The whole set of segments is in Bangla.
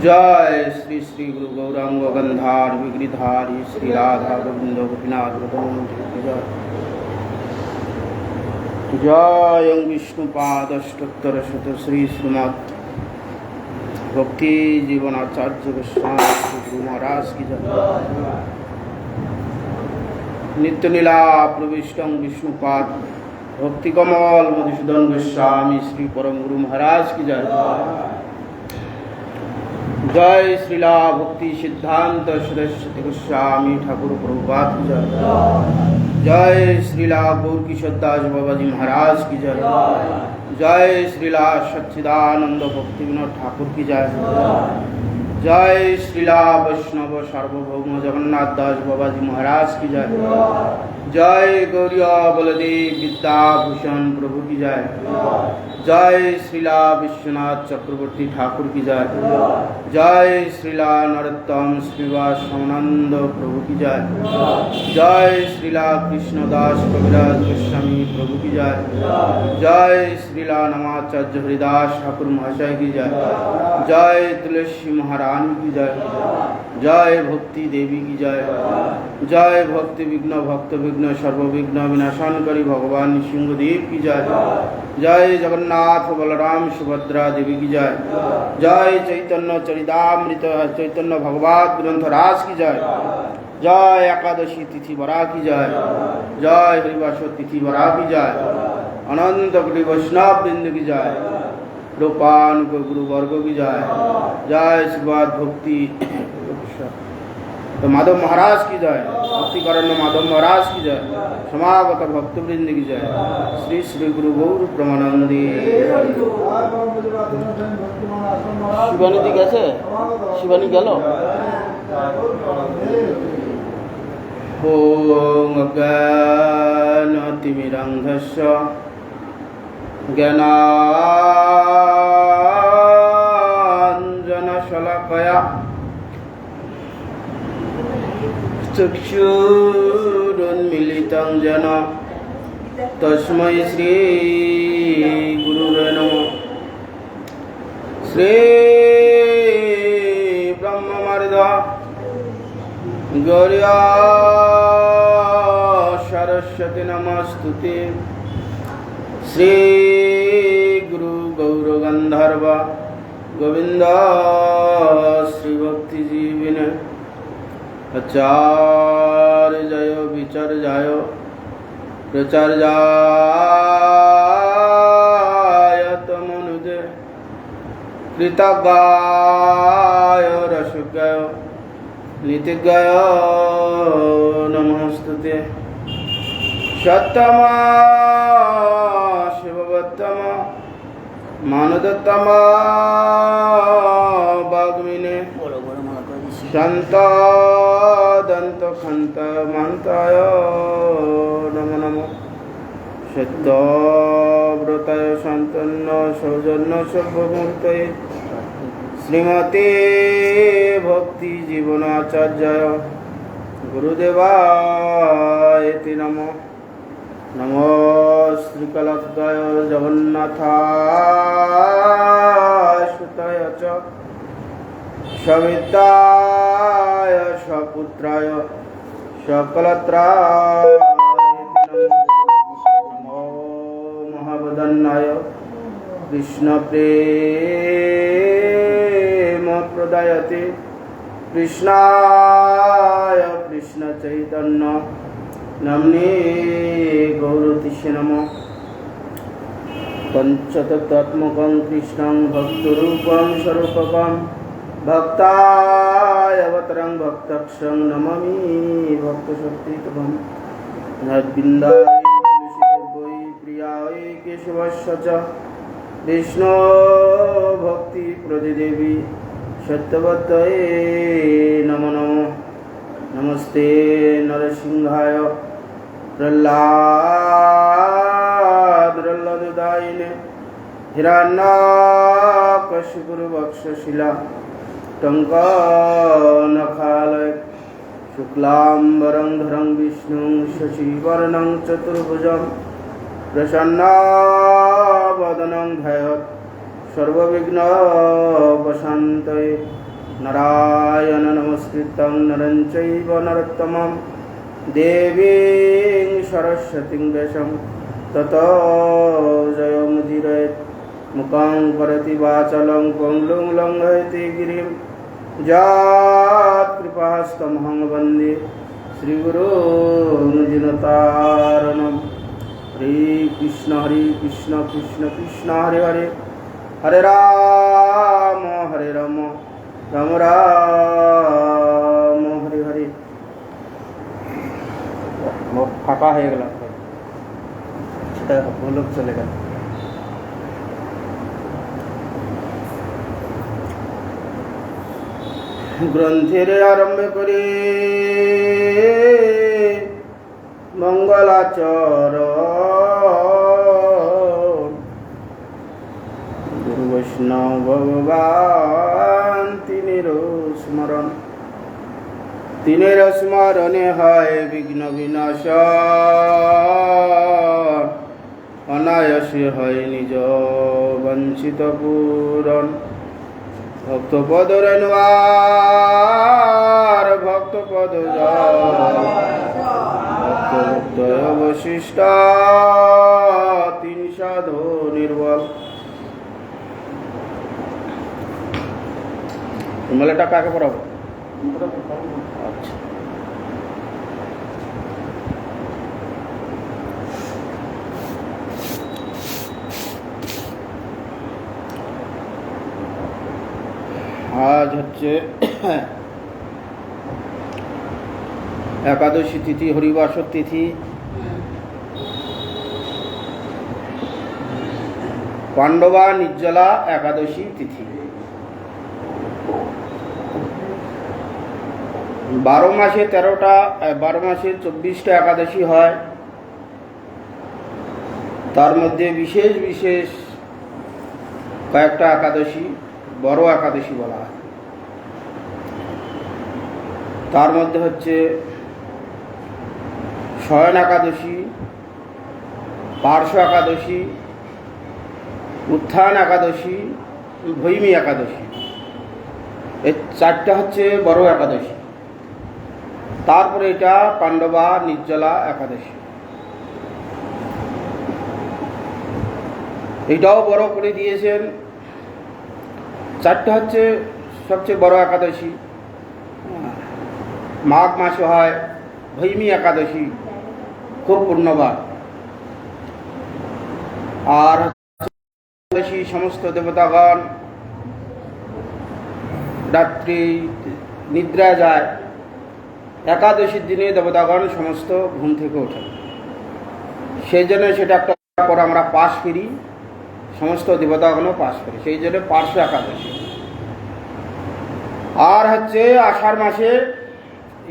जय श्री श्री गुरु गौरांग गंधार विग्रिधारी श्री राधा गोविंद गोपीनाथ जय विष्णुपादष्टोत्तर शत श्री श्रीमद भक्ति जीवनाचार्य गोस्वामी गुरु महाराज की जय। नित्य लीला प्रविष्टं विष्णुपाद भक्ति कमल मधुसूदन गोस्वामी श्री परम गुरु महाराज की जय। जय श्रीला भक्ति सिद्धांत सरस्वती गोस्वामी ठाकुर प्रभुपाद की जय। जय श्रीला गौर किशोर दास बाबा जी महाराज की जय। जय श्रीला सच्चिदानंद भक्ति विनोद ठाकुर की जय। जय श्रीला वैष्णव सार्वभौम जगन्नाथ दास बाबा जी महाराज की जय। जय गौरिया बलदेव विद्याभूषण प्रभु की जय। जय श्रीला विश्वनाथ चक्रवर्ती ठाकुर की जय। जय श्रीला नरोत्तम श्रीवास स्वानंद प्रभु की जय। जय श्रीला कृष्णदास कविराज गोस्वामी प्रभु की जय। जय श्रीला नमाचार्य हरिदास ठाकुर महाशय की जय। जय तुलसी महारानी की जय। जय भक्ति देवी की जय। जय भक्ति विघ्न भक्त विघ्न सर्व विघ्न विनाशनकारी भगवान सिंहदेव की जय। जय जगन्नाथ बलराम सुभद्रा देवी की जय। जय चैतन्य चरितामृत चैतन्य भगवत ग्रंथ राज की जय। जय एकादशी तिथि बरा की जय। जय हरिवास तिथि बरा की जय। अनंत कोटि वैष्णव वृंद की जय। रूपान गुरु वर्ग की जय। जय शिवाद भक्ति तो माधव महाराज की जय। भक्ति करण माधव महाराज की जय। समागत भक्तवृंद की जय। श्री श्री गुरु गौर प्रमानंदी। शिवानी जी कैसे? शिवानी गलो ओम अज्ञानतिमिरन्धस्य ज्ञानाञ्जनशलाकया चक्षुरुन्मीलितं येन तस्मै श्री गुरुवे नमः। श्री ब्रह्ममर्द गौर्या सरस्वती नमस्तुते। श्री गुरु गौर गंधर्व गोविंद श्री भक्ति जीविने आचार्य जय विचर्याय प्रचार्याय तमनुदे कृतज्ञाय रसज्ञाय नीतिज्ञाय नमस्तुते। सत्तमा शिववत्तमा मानदत्तमा वाग्मिने शांत दंत खंत मंताय नमो नमो। सत्यव्रताय शांतन्न सौजन्य सर्वभूतये श्रीमते भक्ति जीवनाचार्याय गुरुदेवाय नमो। नमो श्रीकलब्धाय जगन्नाथाय सुताय च सविताय सपुत्राय सकलत्राय नमो महावदन्नाय कृष्ण प्रेम प्रदायते कृष्णाय कृष्ण चैतन्य नमने गौरतिष्य नमः। पंचतत्त्वात्मकं कृष्णं भक्तरूपं स्वरूपकं भक्ताय अवतरं भक्तक्षं नमामि भक्तशक्तितमं। नद्बिन्दाय तुलसीदेव्यै प्रियाय केशवस्य च विष्णो भक्ति प्रदिदेवी सत्यवतये नमो नमः। नमस्ते नरसिंहाय प्रह्लाददायिने हिरण्यकशिपुर्वक्षशिला टङ्कनखालय शुक्लाम्बरं धरं विष्णुं शशिवर्णं चतुर्भुजं प्रसन्नवदनं ध्यायेत् सर्वविघ्नोपशान्तये नारायणं नमस्कृतं नरं चैव नरोत्तमं देवीं सरस्वतीं व्यासं ततो जयमुदीरयेत् मुखं करोति वाचालं पङ्गुं लङ्घयति गिरिं यत्कृपास्तमहं वन्दे श्रीगुरुं दीनतारिणं। हरे कृष्ण कृष्ण कृष्ण हरे हरे हरे राम राम राम हरे हरे। फाँका हो गया वो लोग चले गए। ग्रंथेर आरम्भ करे मंगलाचरण गुरु वैष्णव भगवान तिनेर स्मरणे है विघ्न विनाशन अनायासे है निज वंचित पूरण भक्तपद रेणुवार भक्तपद भक्त अवशिष्ट तीन साधु निर्बल। मेलाटा काके पढ़ाबो? अच्छा, आज হচ্ছে एकादशी तिथि हरिवासर तिथि पांडवा निर्जला एकादशी तिथि 12 मासे 13টা 12 मासे 24টা एकादशी হয়। তার মধ্যে বিশেষ বিশেষ কয়েকটা একাদশী বড় একাদশী বলা হয়। তার মধ্যে হচ্ছে শয়ন একাদশী, পার্শ্ব একাদশী, উত্থান একাদশী, ভৈমী একাদশী। এই চারটা হচ্ছে বড় একাদশী। তারপরে এটা পাণ্ডবা নির্জলা একাদশী, এটাও বড় করে দিয়েছেন। চারটা হচ্ছে সবচেয়ে বড় একাদশী। মাঘ মাসে হয় ভৈমী একাদশী, খুব পূর্ণবান। আর একাদশী সমস্ত দেবতাগণ রাত্রি নিদ্রা যায়। একাদশীর দিনে দেবতাগণ সমস্ত ঘুম থেকে ওঠেন, সেই জন্য সেটা একটা পর আমরা পাশ ফিরি, সমস্ত দেবতাগণও পাশ ফিরি, সেই জন্য পার্শ্ব একাদশী। আর হচ্ছে আষাঢ় মাসে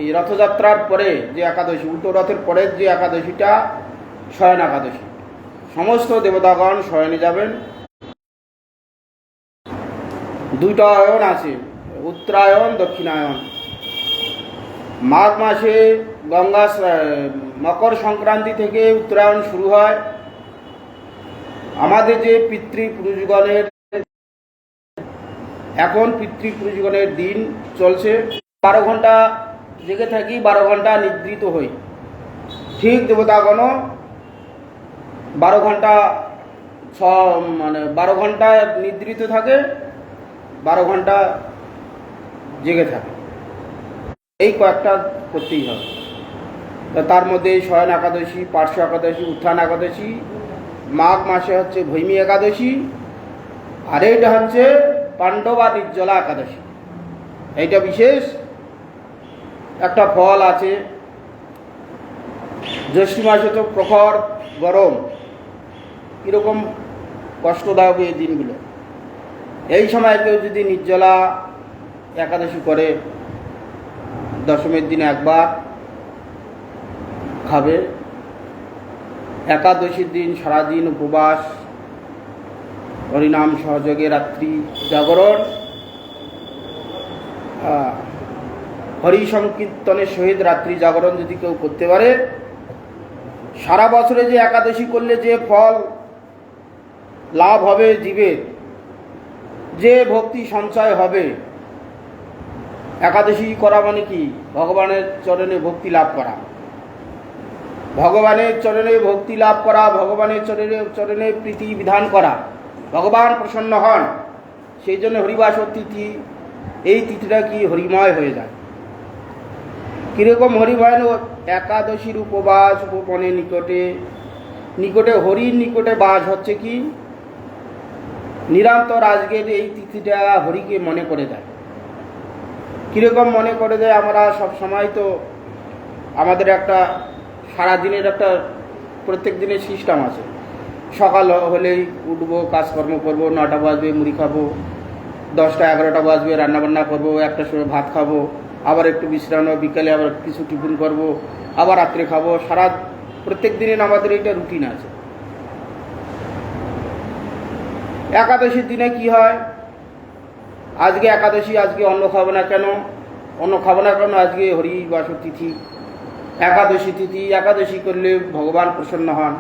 এই রথযাত্রার পরে যে একাদশী, উল্টো রথের পরের যে একাদশীটা শয়ন একাদশী, সমস্ত দেবতাগণ শয়নে যাবেন। দুইটা অয়ন আছে, উত্তরায়ণ দক্ষিণায়ন। মাঘ মাসে মকর সংক্রান্তি থেকে উত্তরায়ণ শুরু হয়। আমাদের যে পিতৃপুরুষগণের এখন পিতৃপুরুষগণের দিন চলছে, 12 ঘন্টা জেগে থাকি, 12 ঘন্টা নিদ্রিত হই। ঠিক দেবতাগণও 12 ঘন্টা 12 ঘন্টা নিদ্রিত থাকে, 12 ঘন্টা জেগে থাকে। এই কয়েকটা করতেই হবে। তার মধ্যে শয়ন একাদশী, পার্শ্ব একাদশী, উত্থান একাদশী, মাঘ মাসে হচ্ছে ভৈমী একাদশী, আর এইটা হচ্ছে পাণ্ডবা নির্জলা একাদশী। এইটা বিশেষ একটা ফল আছে। জ্যৈষ্ঠ মাসে তো প্রখর গরম, কীরকম কষ্টদায়ক এই দিনগুলো। এই সময় কেউ যদি নির্জলা একাদশী করে, দশমীর দিনে একবার খাবে, একাদশীর দিন সারাদিন উপবাস হরিনাম সহযোগে রাত্রি জাগরণ, হরি সংকীর্তনের সহিত রাত্রি জাগরণ যদি কেউ করতে পারে, সারা বছরে যে একাদশী করলে যে ফল লাভ হবে, জীবের যে ভক্তি সঞ্চয় হবে, একাদশী করা মানে কি? ভগবানের চরণে ভক্তি লাভ করা, ভগবানের চরণে ভক্তি লাভ করা, ভগবানের চরণে প্রীতি বিধান করা, ভগবান প্রসন্ন হন। সেই জন্য হরিবাসর তিথি, এই তিথিটা কি হরিময় হয়ে যায়। কীরকম হরিময়? একাদশীর উপবাস, উপবনের নিকটে হরির নিকটে বাস হচ্ছে কি নিরন্তর। আজকের এই তিথিটা হরিকে মনে করে দেয়। কীরকম মনে করে দেয়? আমরা সব সময় তো আমাদের একটা সারাদিনের একটা প্রত্যেক দিনের সিস্টেম আছে। সকাল হলেই উঠবো, কাজকর্ম করবো, 9টা বাজবে মুড়ি খাবো, 10টা 11টা বাজবে রান্নাবান্না করবো, 1টার সময় ভাত খাবো, আবার একটু বিশ্রাম, বিকালে আবার কিছু টিফিন করবো, আবার রাত্রে খাবো। প্রত্যেক দিনের আমাদের এইটা রুটিন আছে। একাদশীর দিনে কি হয়? আজকে একাদশী, আজকে অন্ন খাবো না কেন? আজকে হরিবাসর তিথি, একাদশী তিথি। একাদশী করলে ভগবান প্রসন্ন হন।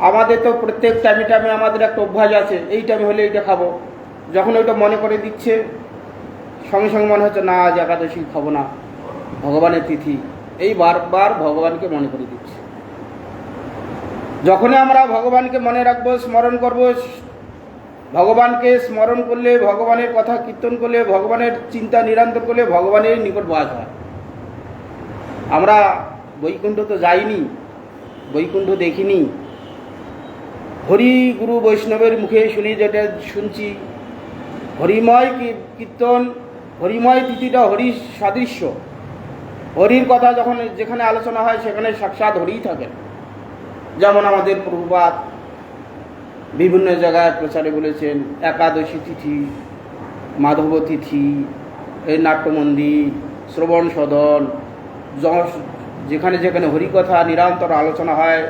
আমাদের তো প্রত্যেক টাইমে আমাদের একটা অভ্যাস আছে, এই টাইমে হলে এইটা খাবো। যখন ওইটা মনে করে দিচ্ছে, সঙ্গে সঙ্গে মনে হচ্ছে না আজ একাদশী খাবো না, ভগবানের তিথি। এই বারবার ভগবানকে মনে করে দিচ্ছে। যখনই আমরা ভগবানকে মনে রাখবো, স্মরণ করব, ভগবানকে স্মরণ করলে, ভগবানের কথা কীর্তন করলে, ভগবানের চিন্তা নিরন্তর করলে ভগবানের নিকট বাস হয়। আমরা বৈকুণ্ঠ তো যাইনি, বৈকুণ্ঠ দেখিনি, হরি গুরু বৈষ্ণবের মুখে শুনি, যেটা শুনছি হরিময় কীর্তন, হরিময় তিথিটা হরির সাদৃশ্য। হরির কথা যখন যেখানে আলোচনা হয় সেখানে সাক্ষাৎ হরিই থাকেন। যেমন আমাদের প্রভুপাদ বিভিন্ন জায়গায় প্রচারে বলেছেন, একাদশী তিথি, মাধব তিথি, এই নাট্যমন্দির, শ্রবণ সদন, যেখানে যেখানে হরিকথা নিরন্তর আলোচনা হয়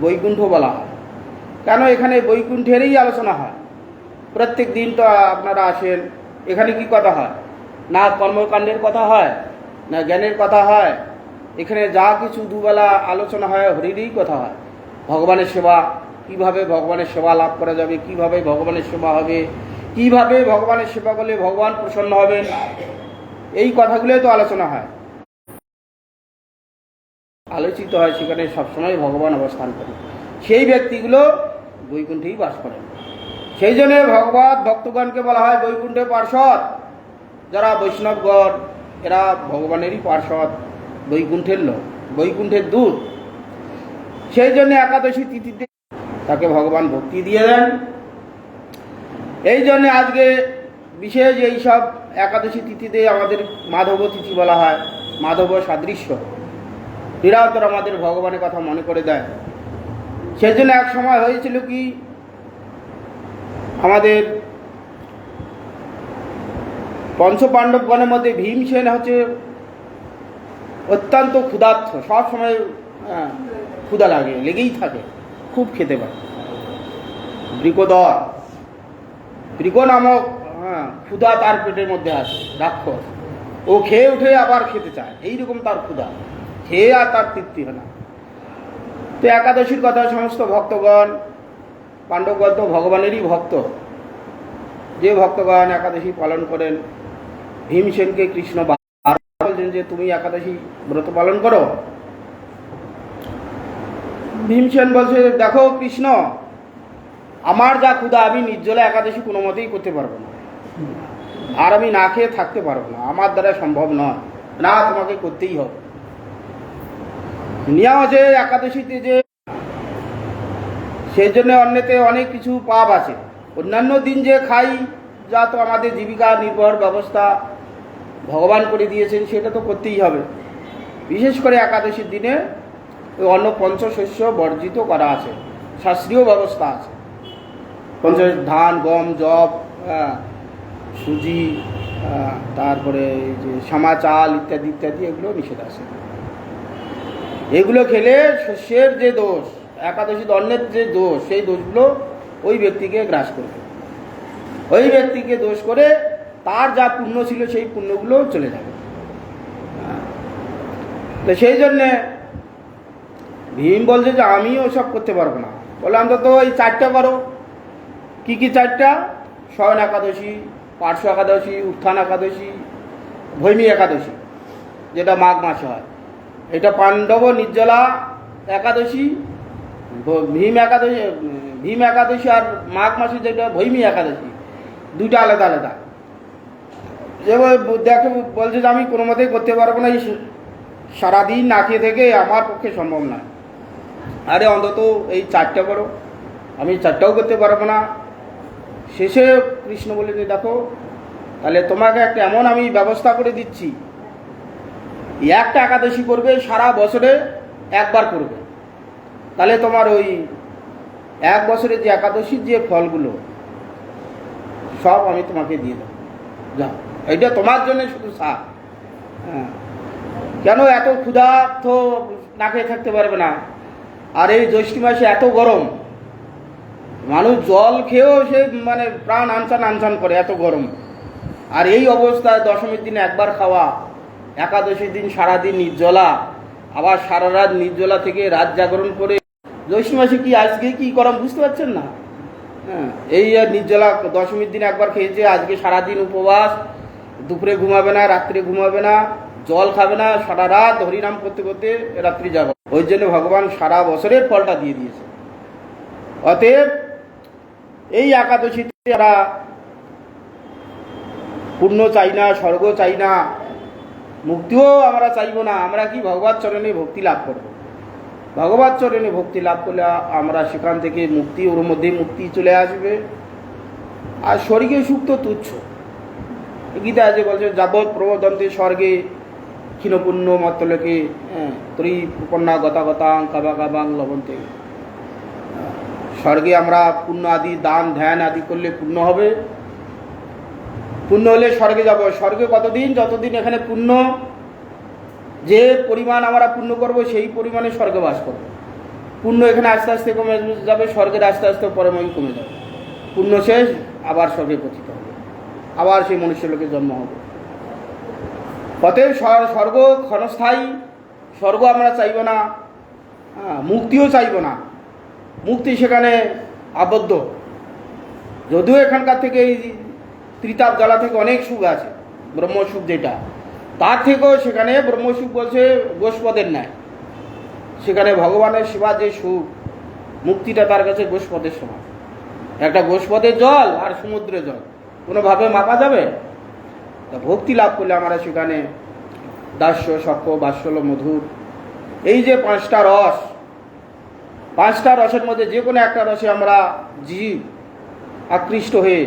বৈকুণ্ঠ বলা হয়। কেন? এখানে বৈকুণ্ঠেরই আলোচনা হয়। প্রত্যেক দিন তো আপনারা আসেন, এখানে কি কথা হয়? না কর্মকাণ্ডের কথা হয়, না জ্ঞানের কথা হয়। এখানে যা কিছু দুবেলা আলোচনা হয় হরিরই কথা হয়। ভগবানের সেবা, কিভাবে ভগবানের সেবা লাভ করা যাবে, কিভাবে ভগবানের সেবা হবে, কিভাবে ভগবানের সেবা করলে ভগবান প্রসন্ন হবেন, এই কথাগুলোই তো আলোচনা হয়, আলোচিত হয়। সেখানে সবসময় ভগবান অবস্থান করেন। সেই ব্যক্তিগুলো বৈকুণ্ঠেই বাস করেন। সেই জন্য ভগবত ভক্তগণকে বলা হয় বৈকুণ্ঠের পার্ষদ। যারা বৈষ্ণবগণ, এরা ভগবানেরই পার্ষদ, বৈকুণ্ঠের লোক, বৈকুণ্ঠের দূত। সেই জন্য একাদশী তিথিতে তাকে ভগবান ভক্তি দিয়ে দেন। এই জন্য আজকে বিশেষ এইসব একাদশী তিথিতে আমাদের মাধব তিথি বলা হয়। মাধব সাদৃশ্য নিরন্তর আমাদের ভগবানের কথা মনে করে দেয়। সেই জন্য এক সময় হয়েছিল কি, আমাদের পঞ্চপাণ্ডবগণের মধ্যে ভীমসেন হচ্ছে অত্যন্ত ক্ষুধার্ত, সব সময় ক্ষুধা লেগেই থাকে, খুব খেতে পারে। বৃক নামক ক্ষুধা তার পেটের মধ্যে আছে, রাক্ষস। ও খেয়ে উঠে আবার খেতে চায়, এইরকম তার ক্ষুধা, খেয়ে আর তার তৃপ্তি হয় না। তো একাদশীর কথা সমস্ত ভক্তগণ, পাণ্ডবগণ তো ভগবানেরই ভক্ত, যে ভক্তগণ একাদশী পালন করেন, ভীমসেনকে কৃষ্ণ বলছেন যে তুমি একাদশী ব্রত পালন করো। ভীমসেন বলছে, দেখো কৃষ্ণ, আমার যা ক্ষুধা, আমি নির্জলা একাদশী কোনো মতেই করতে পারবো না, আর আমি না খেয়ে থাকতে পারবো না, আমার দ্বারা সম্ভব নয়, না তোমাকে করতেই হবে। নিয়ম আছে একাদশীতে যে, সেই জন্য অন্যতে অনেক কিছু পাপ আছে। অন্যান্য দিন যে খাই, যা তো আমাদের জীবিকা নির্ভর ব্যবস্থা ভগবান করে দিয়েছেন, সেটা তো করতেই হবে। বিশেষ করে একাদশীর দিনে ওই অন্ন পঞ্চশস্য বর্জিত করা আছে, শাস্ত্রীয় ব্যবস্থা আছে। ধান, গম, যব, সুজি, তারপরে যে শ্যামা চাল ইত্যাদি ইত্যাদি, এগুলো নিষেধ আছে। এগুলো খেলে শস্যের যে দোষ, একাদশী অন্নের যে দোষ, সেই দোষগুলো ওই ব্যক্তিকে গ্রাস করবে, ওই ব্যক্তিকে দোষ করে তার যা পুণ্য ছিল সেই পুণ্যগুলো চলে যাবে। তো সেই জন্যে ভীম বলছে যে আমি ওসব করতে পারবো না। বলে অন্তত ওই 4টা করো। কি কি 4টা? শয়ন একাদশী, পার্শ্ব একাদশী, উত্থান একাদশী, ভৈমী একাদশী, যেটা মাঘ মাসে হয়। এটা পাণ্ডব নির্জলা একাদশী, ভীম একাদশী আর মাঘ মাসে যেটা ভৈমী একাদশী, 2টা আলাদা আলাদা। দেখে বলছে যে আমি কোনো মতেই করতে পারবো না, এই সারাদিন না খেয়ে থেকে আমার পক্ষে সম্ভব না। আরে অন্তত এই 4টা করো। আমি 4টাও করতে পারবো না। শেষে কৃষ্ণ বলে যে দেখো, তাহলে তোমাকে একটা এমন আমি ব্যবস্থা করে দিচ্ছি, একটা একাদশী করবে, সারা বছরে একবার করবে, তাহলে তোমার ওই 1 বছরে যে একাদশীর যে ফলগুলো সব আমি তোমাকে দিয়ে দেবো। যা, এইটা তোমার জন্য শুধু সার। হ্যাঁ, কেন এত ক্ষুধার্ত না খেয়ে থাকতে পারবে না? আর এই জ্যৈষ্ঠ মাসে এত গরম, মানুষ জল খেয়েও সে মানে প্রাণ আনচান করে, এত গরম। আর এই অবস্থায় দশমীর দিনে একবার খাওয়া, একাদশীর দিন সারাদিন নির্জলা, আবার সারা রাত নির্জলা থেকে রাত জাগরণ করে, জ্যৈষ্ঠ মাসে কি আজকে কি গরম বুঝতে পারছেন না? হ্যাঁ, এই নির্জলা দশমীর দিন একবার খেয়েছে, আজকে সারাদিন উপবাস, দুপুরে ঘুমাবে না, রাত্রে ঘুমাবে না, জল খাবে না, সারা রাত হরিনাম করতে করতে রাত্রি যাবে। ওই জন্য ভগবান সারা বছরের ফলটা দিয়ে দিয়েছে। অতএব এই একাদশীতে আমরা পুণ্য চাই না, স্বর্গ চাই না, মুক্তিও আমরা চাইব না। আমরা কি ভগবত চরণে ভক্তি লাভ করব। ভগবত চরণে ভক্তি লাভ করলে আমরা সেখান থেকে মুক্তি, ওর মধ্যে মুক্তি চলে আসবে। আর স্বর্গীয় সুখ তো তুচ্ছ। গীতা যে বলছে যাবৎ প্রবদন্তে স্বর্গে ক্ষীণপুণ্য মত্তলোকে ত্রিপন্না গতাগতাং কাবাকাবাং লবন্তে। স্বর্গে আমরা পুণ্য আদি দান ধ্যান আদি করলে পুণ্য হবে, পুণ্য হলে স্বর্গে যাব। স্বর্গে কতদিন? যতদিন এখানে পুণ্য, যে পরিমাণ আমরা পুণ্য করব সেই পরিমাণে স্বর্গে বাস করব। পুণ্য এখানে আস্তে আস্তে কমে যাবে, স্বর্গের আস্তে আস্তে পরমায়ু কমে যাবে। পুণ্য শেষ, আবার স্বর্গে পতিত হবে, আবার সেই মনুষ্য লোকে জন্ম হবে। অতএব স্বর্গ ক্ষণস্থায়ী, স্বর্গ আমরা চাইব না, মুক্তিও চাইব না। মুক্তি সেখানে আবদ্ধ। যদিও এখানকার থেকে এই ত্রিতাপ জ্বালা থেকে অনেক সুখ আছে, ব্রহ্মসুখ যেটা, তার থেকেও সেখানে ব্রহ্মসুখ বলছে গোষ্পদের ন্যায়। সেখানে ভগবানের সেবা যে সুখ, মুক্তিটা তার কাছে গোষ্পদের সমান। একটা গোষ্পদের জল আর সমুদ্রের জল কোনোভাবে মাপা যাবে? তা ভক্তি লাভ করলে আমরা সেখানে দাস্য, সখ্য, বাৎসল্য, মধুর, এই যে 5টা রস, 5টা রসের মধ্যে যে কোনো একটা রসে আমরা জীব আকৃষ্ট হয়ে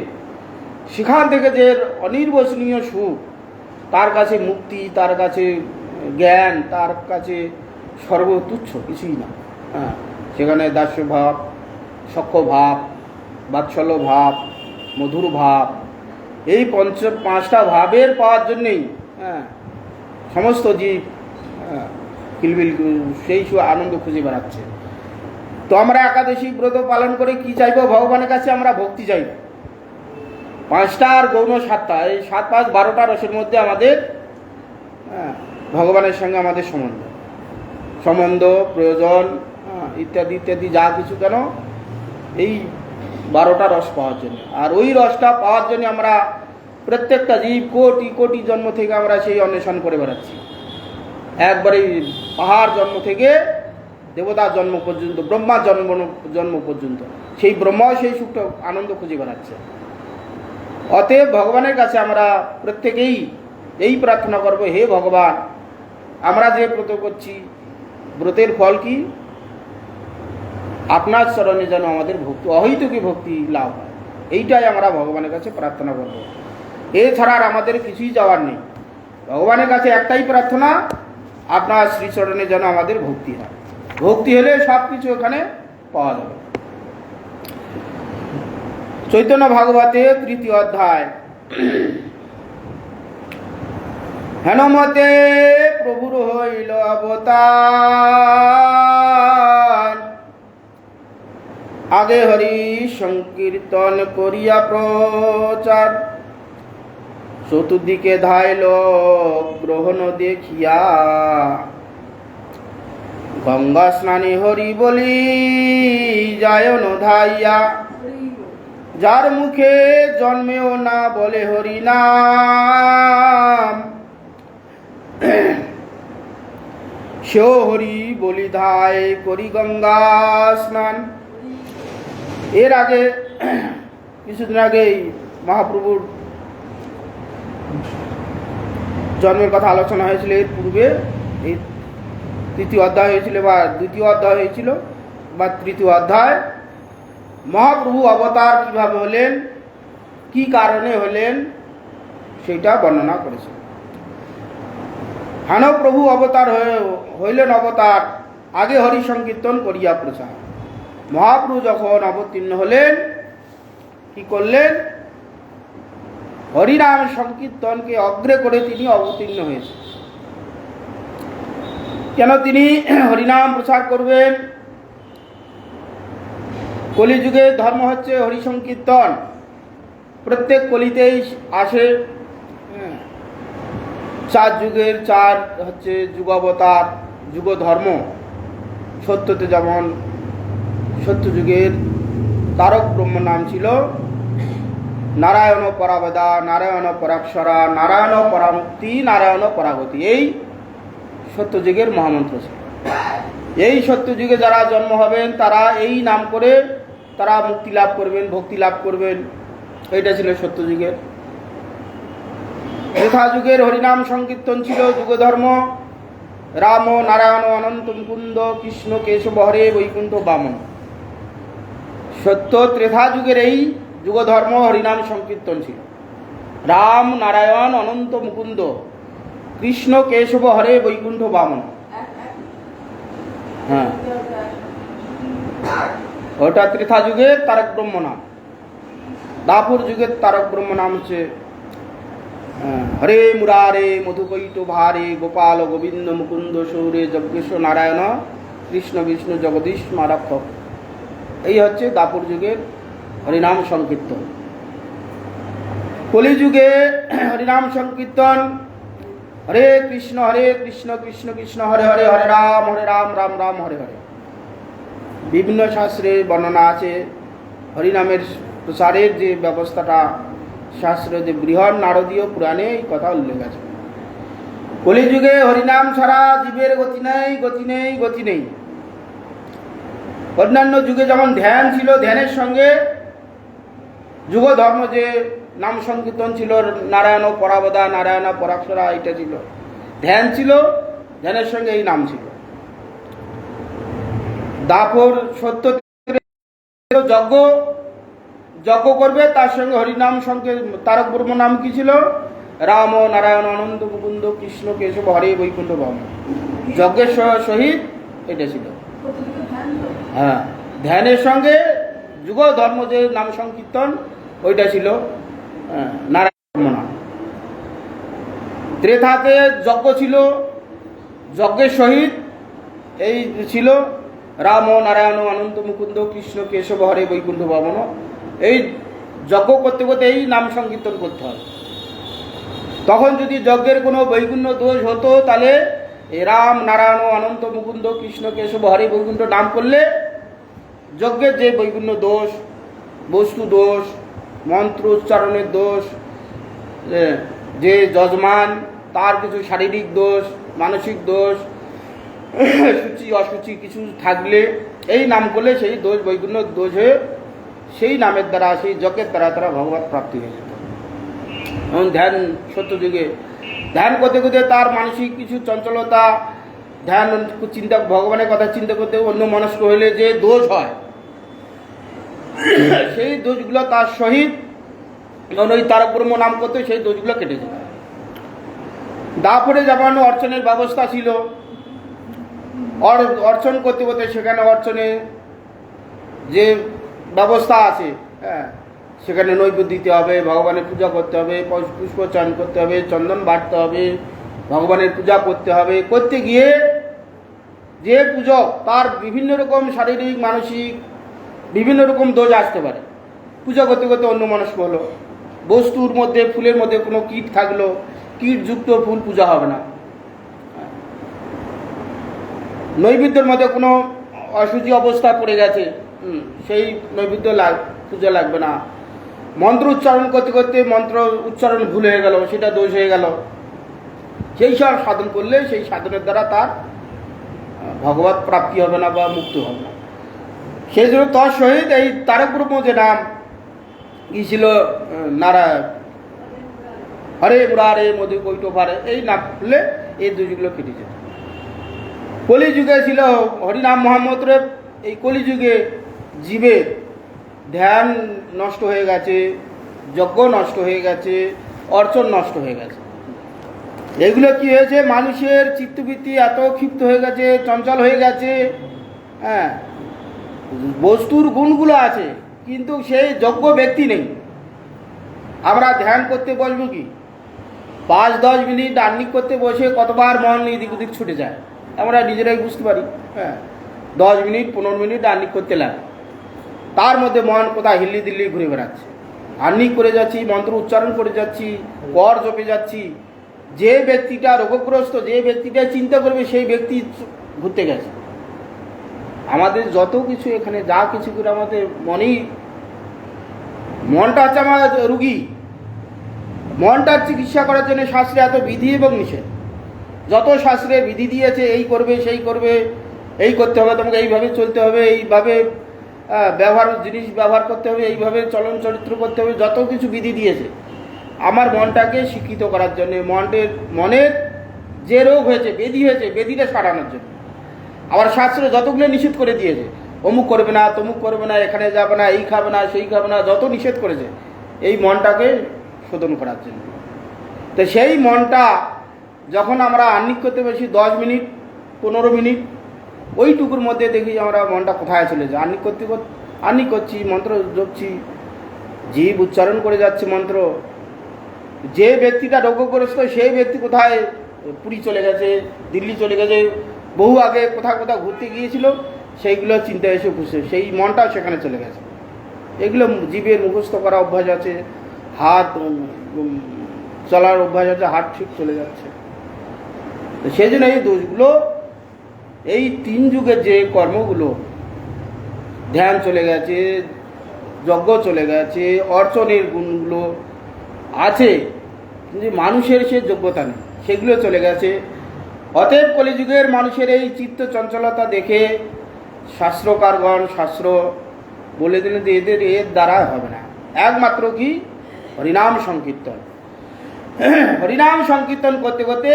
সেখান থেকে যে অনির্বচনীয় সুখ, তার কাছে মুক্তি, তার কাছে জ্ঞান, তার কাছে সর্বতুচ্ছ কিছুই না। হ্যাঁ, সেখানে দাস্য ভাব, সখ্য ভাব, বাৎসল্য ভাব, মধুর ভাব, এই 5টা ভাবের পাওয়ার জন্যেই সমস্ত জীব কিলবিল সেই আনন্দ খুঁজে বেড়াচ্ছে। তো আমরা একাদশী ব্রত পালন করে কি চাইব? ভগবানের কাছে আমরা ভক্তি চাইব। 5টা আর গৌণ 7টা, এই 7, 5, 12টা রসের মধ্যে আমাদের ভগবানের সঙ্গে আমাদের সম্বন্ধ প্রয়োজন ইত্যাদি ইত্যাদি যা কিছু, কেন এই 12টা রস পাওয়ার জন্য। আর ওই রসটা পাওয়ার জন্য আমরা প্রত্যেকটা জীব কোটি কোটি জন্ম থেকে আমরা সেই অন্বেষণ করে বেড়াচ্ছি। একবারে পাহাড় জন্ম থেকে দেবতার জন্ম পর্যন্ত, ব্রহ্মার জন্ম পর্যন্ত সেই ব্রহ্মাও সেই সুখটা আনন্দ খুঁজে বেড়াচ্ছে। অতএব ভগবানের কাছে আমরা প্রত্যেকেই এই প্রার্থনা করব, হে ভগবান, আমরা যে ব্রত করছি, ব্রতের ফল কি? আপনার চরণে যেন আমাদের ভক্তি, অহৈতুকী ভক্তি লাভ হয়। এইটাই আমরা ভগবানের কাছে প্রার্থনা করব। এছাড়া আর আমাদের কিছুই যাওয়ার নেই। ভগবানের কাছে একটাই প্রার্থনা, আপনার শ্রীচরণে যেন আমাদের ভক্তি হয়। ভক্তি হলে সব কিছু এখানে পাওয়া যাবে। চৈতন্য ভাগবতে 3য় অধ্যায়। হেনমতে প্রভুর হইল অবতার, আগে হরি সংকীর্তন করিয়া প্রচার, চতুর্দিকে ধাইল গ্রহণ দেখিয়া। গঙ্গা স্নানে হরি বলি যায়ন ধাইয়া, যার মুখে জন্মেও না বলে হরি নাম, সেও হরি বলি ধায় করি গঙ্গা স্নান। এর আগে কিছুদিন আগেই মহাপ্রভুর জন্মের কথা আলোচনা হয়েছিল। এর পূর্বে এই তৃতীয় অধ্যায় হয়েছিল বা দ্বিতীয় অধ্যায় হয়েছিল বা তৃতীয় অধ্যায়, মহাপ্রভু অবতার কিভাবে হলেন, কি কারণে হলেন, সেটা বর্ণনা করেছে। হেন প্রভু অবতার হইলেন অবতার, আগে হরি সংকীর্তন করিয়া প্রচার। মহাপ্রভু যখন অবতীর্ণ হলেন, কি করলেন? হরিনাম সংকীর্তনকে অগ্রে করে তিনি অবতীর্ণ হয়েছেন। কেন তিনি হরিনাম প্রচার করবেন? কলিযুগে ধর্ম হচ্ছে হরি সংকীর্তন। প্রত্যেক কলিতেই আসে। চার যুগের চার হচ্ছে যুগাবতার, যুগ ধর্ম। সত্যতে যেমন সত্য যুগের তারক ব্রহ্ম নাম ছিল নারায়ণ পরাবেদা, নারায়ণ পরাক্ষরা, নারায়ণ পরামুক্তি, নারায়ণ পরাগতি। এই সত্য যুগের মহামন্ত্র ছিল। এই সত্য যুগে যারা জন্ম হবেন তারা এই নাম করে তারা মুক্তি লাভ করবেন, ভক্তি লাভ করবেন। এইটা ছিল সত্য যুগের। ত্রেতা যুগের হরিনাম সংকীর্তন ছিল যুগ ধর্ম। রাম নারায়ণ অনন্ত মুকুন্দ কৃষ্ণ কেশব হরে বৈকুণ্ঠ বামন। সত্য ত্রেতা যুগের এই যুগ ধর্ম হরিনাম সংকীর্তন ছিল। রাম নারায়ণ অনন্ত মুকুন্দ কৃষ্ণ কেশব হরে বৈকুণ্ঠ বামন। হ্যাঁ, ওটা ত্রেতা যুগের তারক ব্রহ্ম নাম। দাপুর যুগের তারক ব্রহ্ম নাম হচ্ছে হরে মুরারে মধুকৈট ভারে গোপাল গোবিন্দ মুকুন্দ সৌরে যজ্ঞেশ্বর নারায়ণ কৃষ্ণ বিষ্ণু জগদীশ মারাক্ষক। এই হচ্ছে দাপুর যুগের হরিনাম সংকীর্তন। কলিযুগে হরিনাম সংকীর্তন হরে কৃষ্ণ কৃষ্ণ কৃষ্ণ হরে হরে, হরে রাম রাম রাম হরে হরে। বিভিন্ন শাস্ত্রে বর্ণনা আছে হরিনামের প্রচারের যে ব্যবস্থাটা, শাস্ত্র যে বৃহৎ নারদীয় পুরাণে এই কথা উল্লেখ আছে। কলিযুগে হরিনাম ছাড়া জীবের গতি নেই, গতি নেই, গতি নেই। অন্যান্য যুগে যেমন ধ্যান ছিল, ধ্যানের সঙ্গে যুগ ধর্ম যে নাম সংকীর্তন ছিল, নারায়ণ পরাবদা, নারায়ণ পরাক্ষরা, এটা ছিল। ধ্যান ছিল, ধ্যানের সঙ্গে এই নাম ছিল। দাপর সত্য যজ্ঞ যজ্ঞ করবে, তার সঙ্গে হরিনাম সঙ্গে তারক ব্রহ্ম নাম কি ছিল? রাম নারায়ণ অনন্ত মুকুন্দ কৃষ্ণ কেশব হরে বৈকুণ্ঠ বামন। যজ্ঞের সহিত এটা ছিল। হ্যাঁ, ধ্যানের সঙ্গে যুগ ধর্ম যে নাম সংকীর্তন ওইটা ছিল নারায়ণ নাম। ত্রেতাতে যজ্ঞ ছিল, যজ্ঞের সহিত এই ছিল রাম নারায়ণ অনন্ত মুকুন্দ কৃষ্ণ কেশব হরে বৈকুণ্ঠ বামন। এই যজ্ঞ করতে করতে এই নাম সংকীর্তন করতে হবে। তখন যদি যজ্ঞের কোনো বৈকুণ্ঠ দোষ হতো, তাহলে এই রাম নারায়ণ অনন্ত মুকুন্দ কৃষ্ণ কেশব হরে বৈকুণ্ঠ নাম করলে যজ্ঞের যে বৈকুণ্ঠ দোষ, বস্তু দোষ, মন্ত্র উচ্চারণের দোষ, যে যজমান তার কিছু শারীরিক দোষ, মানসিক দোষ, সূচি অসুচি কিছু থাকলে এই নাম করলে সেই দোষ বৈকুণ্ঠ দোষ হয়ে সেই নামের দ্বারা, সেই যজ্ঞের দ্বারা তারা ভগবত প্রাপ্তি হয়ে যেত। এবং ধ্যান সত্য যুগে ধ্যান করতে করতে তার মানসিক কিছু চঞ্চলতা, ধ্যান চিন্তা, ভগবানের কথা চিন্তা করতে অন্য মনস্ক হইলে যে দোষ হয়, সেই দোষগুলো তার সহিত ওই তারক ব্রহ্ম নাম করতে সেই দোষগুলো কেটে যেত। দাপরে যেমন অর্চনের ব্যবস্থা ছিল, অর্চন করতে করতে সেখানে অর্চনে যে ব্যবস্থা আছে, হ্যাঁ, সেখানে নৈবেদ্য দিতে হবে, ভগবানের পূজা করতে হবে, পুষ্প চয়ন করতে হবে, চন্দন বাটতে হবে, ভগবানের পূজা করতে হবে। করতে গিয়ে যে পূজক তার বিভিন্ন রকম শারীরিক মানসিক বিভিন্ন রকম দোষ আসতে পারে। পূজা করতে করতে অন্যমনস্ক হলো, বস্তুর মধ্যে ফুলের মধ্যে কোনো কীট থাকলো, কীটযুক্ত ফুল পূজা হবে না। নৈবেদ্যের মধ্যে কোনো অশুচি অবস্থা পড়ে গেছে, সেই নৈবেদ্য পূজা লাগবে না। মন্ত্র উচ্চারণ করতে করতে মন্ত্র উচ্চারণ ভুল হয়ে গেল, সেটা দোষ হয়ে গেল। সেই সব সাধন করলে সেই সাধনের দ্বারা তার ভগবত প্রাপ্তি হবে না বা মুক্ত হবে না। সেই জন্য তার সহিত এই তারক ব্রহ্ম যে নাম কি ছিল, নারায়ণ হরে মুরারে মধু কৈট পারে, এই নাম করলে এই দুযুগগুলো কেটে যেত। কলিযুগে ছিল হরিনাম মহামন্ত্রে। এই কলিযুগে জীবের ধ্যান নষ্ট হয়ে গেছে, যজ্ঞ নষ্ট হয়ে গেছে, অর্চন নষ্ট হয়ে গেছে। এগুলো কি হয়েছে, মানুষের চিত্তবৃত্তি এত ক্ষিপ্ত হয়ে গেছে, চঞ্চল হয়ে গেছে। হ্যাঁ, বস্তুর গুণগুলো আছে কিন্তু সেই যোগ্য ব্যক্তি নেই। আমরা ধ্যান করতে বসবো কি, 5-10 মিনিট আহ্নিক করতে বসে কতবার মন এদিক ওদিক ছুটে যায়, আমরা নিজেরাই বুঝতে পারি। হ্যাঁ, 10 মিনিট 15 মিনিট আহ্নিক করতে লাগে, তার মধ্যে মন কোথায় হিল্লি দিল্লি ঘুরে বেড়াচ্ছে। আহ্নিক করে যাচ্ছি, মন্ত্র উচ্চারণ করে যাচ্ছি, কর জপে যাচ্ছি। যে ব্যক্তিটা রোগগ্রস্ত, যে ব্যক্তিটা চিন্তা করবে, সেই ব্যক্তি ঘুরতে গেছে। আমাদের যত কিছু এখানে যা কিছু করে আমাদের মনটা হচ্ছে আমার রুগী। মনটার চিকিৎসা করার জন্য শাস্ত্রে এত বিধি এবং নিষেধ। যত শাস্ত্রে বিধি দিয়েছে, এই করবে সেই করবে, এই করতে হবে, তোমাকে এইভাবে চলতে হবে, এইভাবে জিনিস ব্যবহার করতে হবে, এইভাবে চলন চরিত্র করতে হবে, যত কিছু বিধি দিয়েছে আমার মনটাকে শিক্ষিত করার জন্য, মনের যে রোগ হয়েছে, বেদি হয়েছে, বেদিটা সারানোর জন্য। আবার শাস্ত্র যতগুলো নিষেধ করে দিয়েছে, অমুক করবে না, তমুক করবে না, এখানে যাবে না, এই খাবে না, সেই খাবে না, যত নিষেধ করেছে এই মনটাকে শোধন করার জন্য। তো সেই মনটা যখন আমরা আহ্নিক করতে বসি 10 মিনিট 15 মিনিট, ওইটুকুর মধ্যে দেখি আমরা মনটা কোথায় চলে যায়। আহ্নিক করছি, মন্ত্র জপছি, জীব উচ্চারণ করে যাচ্ছে মন্ত্র। যে ব্যক্তিটা রোগগ্রস্ত সেই ব্যক্তি কোথায় পুরী চলে গেছে, দিল্লি চলে গেছে, বহু আগে কোথাও ঘুরতে গিয়েছিল, সেইগুলো চিন্তা এসে বসে, সেই মনটা সেখানে চলে গেছে। এগুলো জীবের মুখস্থ করা অভ্যাস আছে, হাত চলার অভ্যাস আছে, হাত ঠিক চলে যাচ্ছে। তো সেই জন্য এই দোষগুলো, এই 3 যুগের যে কর্মগুলো, ধ্যান চলে গেছে, যজ্ঞ চলে গেছে, অর্চনের গুণগুলো আছে কিন্তু মানুষের সে যোগ্যতা নেই, সেগুলো চলে গেছে। অতএব কলিযুগের মানুষের এই চিত্ত চঞ্চলতা দেখে শাস্ত্রকারগণ শাস্ত্র বলে দিলেন যে এর দ্বারা হবে না, একমাত্র কি হরিনাম সংকীর্তন। হরিনাম সংকীর্তন করতে করতে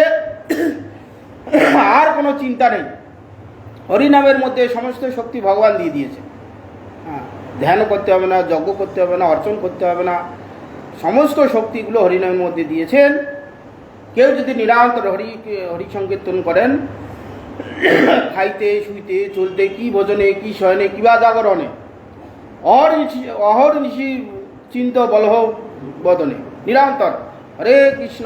আর কোনো চিন্তা নেই। হরিনামের মধ্যে সমস্ত শক্তি ভগবান দিয়ে দিয়েছে। ধ্যান করতে হবে না, যজ্ঞ করতে হবে না, অর্চন করতে হবে না, সমস্ত শক্তিগুলো হরিনামের মধ্যে দিয়েছেন। কেউ যদি নিরন্তর হরি সংকীর্তন করেন, খাইতে শুইতে চলতে, কি ভোজনে কি শয়নে কিবা জাগরণে, অহর্নিশি চিন্ত বলহ বদনে, নিরন্তর হরে কৃষ্ণ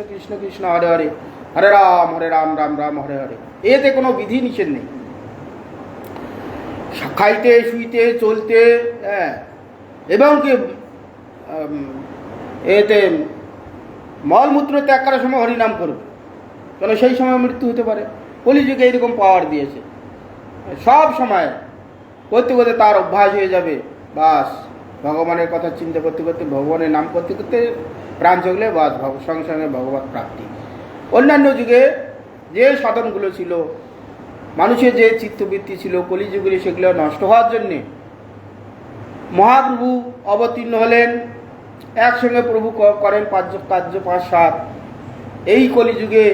কৃষ্ণ কৃষ্ণ হরে হরে, হরে রাম রাম রাম হরে হরে, এতে কোনো বিধি নিষেধ নেই। খাইতে শুইতে চলতে, এবং কি এতে মলমূত্র ত্যাগ করার সময় হরিনাম করবে, কেন সেই সময় মৃত্যু হতে পারে। কলিযুগে এইরকম পাওয়ার দিয়েছে। সব সময় করতে করতে তার অভ্যাস হয়ে যাবে, বাস ভগবানের কথা চিন্তা করতে করতে, ভগবানের নাম করতে করতে প্রাণ চললে বাস সঙ্গে সঙ্গে ভগবত প্রাপ্তি। অন্যান্য যুগে যে সাধনগুলো ছিল, মানুষের যে চিত্তবৃত্তি ছিল, কলিযুগে সেগুলো নষ্ট হওয়ার জন্যে মহাপ্রভু অবতীর্ণ হলেন। একসঙ্গে প্রভু করেন 5-7। এই কলিযুগে,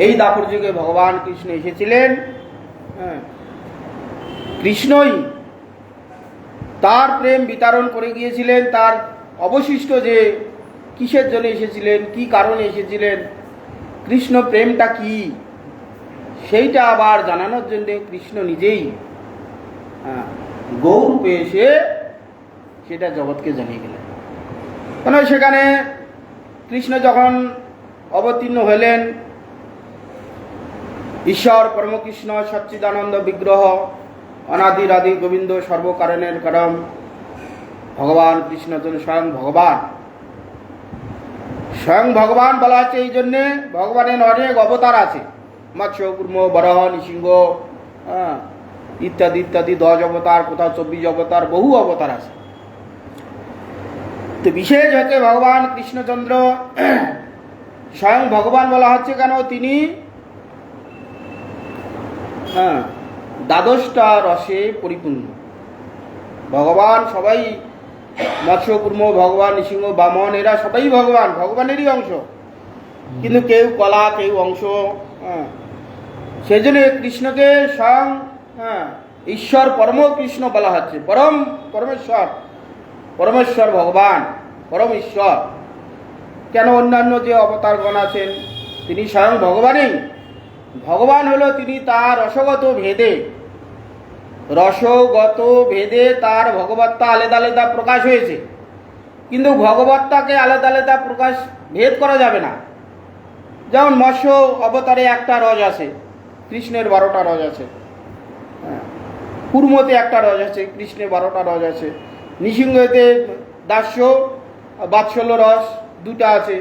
এই দাপর যুগে ভগবান কৃষ্ণ এসেছিলেন। কৃষ্ণই তার প্রেম বিতরণ করে গিয়েছিলেন। তার অবশিষ্ট যে কিসের জন্য এসেছিলেন, কি কারণে এসেছিলেন, কৃষ্ণ প্রেমটা কি, সেইটা আবার জানানোর জন্য কৃষ্ণ নিজেই গৌরূপে এসে সেটা জগৎকে জানিয়ে গেলেন। কেন সেখানে কৃষ্ণ যখন অবতীর্ণ হলেন, ঈশ্বর পরমকৃষ্ণ সচ্চিদানন্দ বিগ্রহ অনাদির আদি গোবিন্দ সর্বকারণের কারণ ভগবান কৃষ্ণ হচ্ছেন স্বয়ং ভগবান। স্বয়ং ভগবান বলা হচ্ছে এই জন্যে ভগবানের অনেক অবতার আছে, মৎস্য কুর্ম বরাহ নৃসিংহ ইত্যাদি ইত্যাদি 10 অবতার, কোথাও 24 অবতার, বহু অবতার আছে। তো বিশেষ হচ্ছে ভগবান কৃষ্ণচন্দ্র স্বয়ং ভগবান বলা হচ্ছে কেন, তিনি দ্বাদশটা রসে পরিপূর্ণ ভগবান। সবাই মৎস্য কুর্ম, ভগবান নৃসিংহ, বামন, এরা সবাই ভগবান, ভগবানেরই অংশ, কিন্তু কেউ কলা, কেউ অংশ। সেই জন্য কৃষ্ণকে স্বয়ং ঈশ্বর পরম কৃষ্ণ বলা হচ্ছে, পরমেশ্বর, পরমেশ্বর ভগবান, পরম ঈশ্বর। কেন অন্যান্য যে অবতারগণ আছেন তিনি স্বয়ং ভগবানই। ভগবান হলো তিনি তার রসগত ভেদে তার ভগবত্তা আলাদা আলাদা প্রকাশ হয়েছে, কিন্তু ভগবত্তাকে আলাদা আলাদা প্রকাশ ভেদ করা যাবে না। যেমন মৎস্য অবতারে একটা রস আছে, কৃষ্ণের 12টা রস আছে। কুর্মতে একটা রস আছে, কৃষ্ণের 12টা রস আছে। নৃসিংহতে দাস্য বাৎসল্য রস 2টা আছে।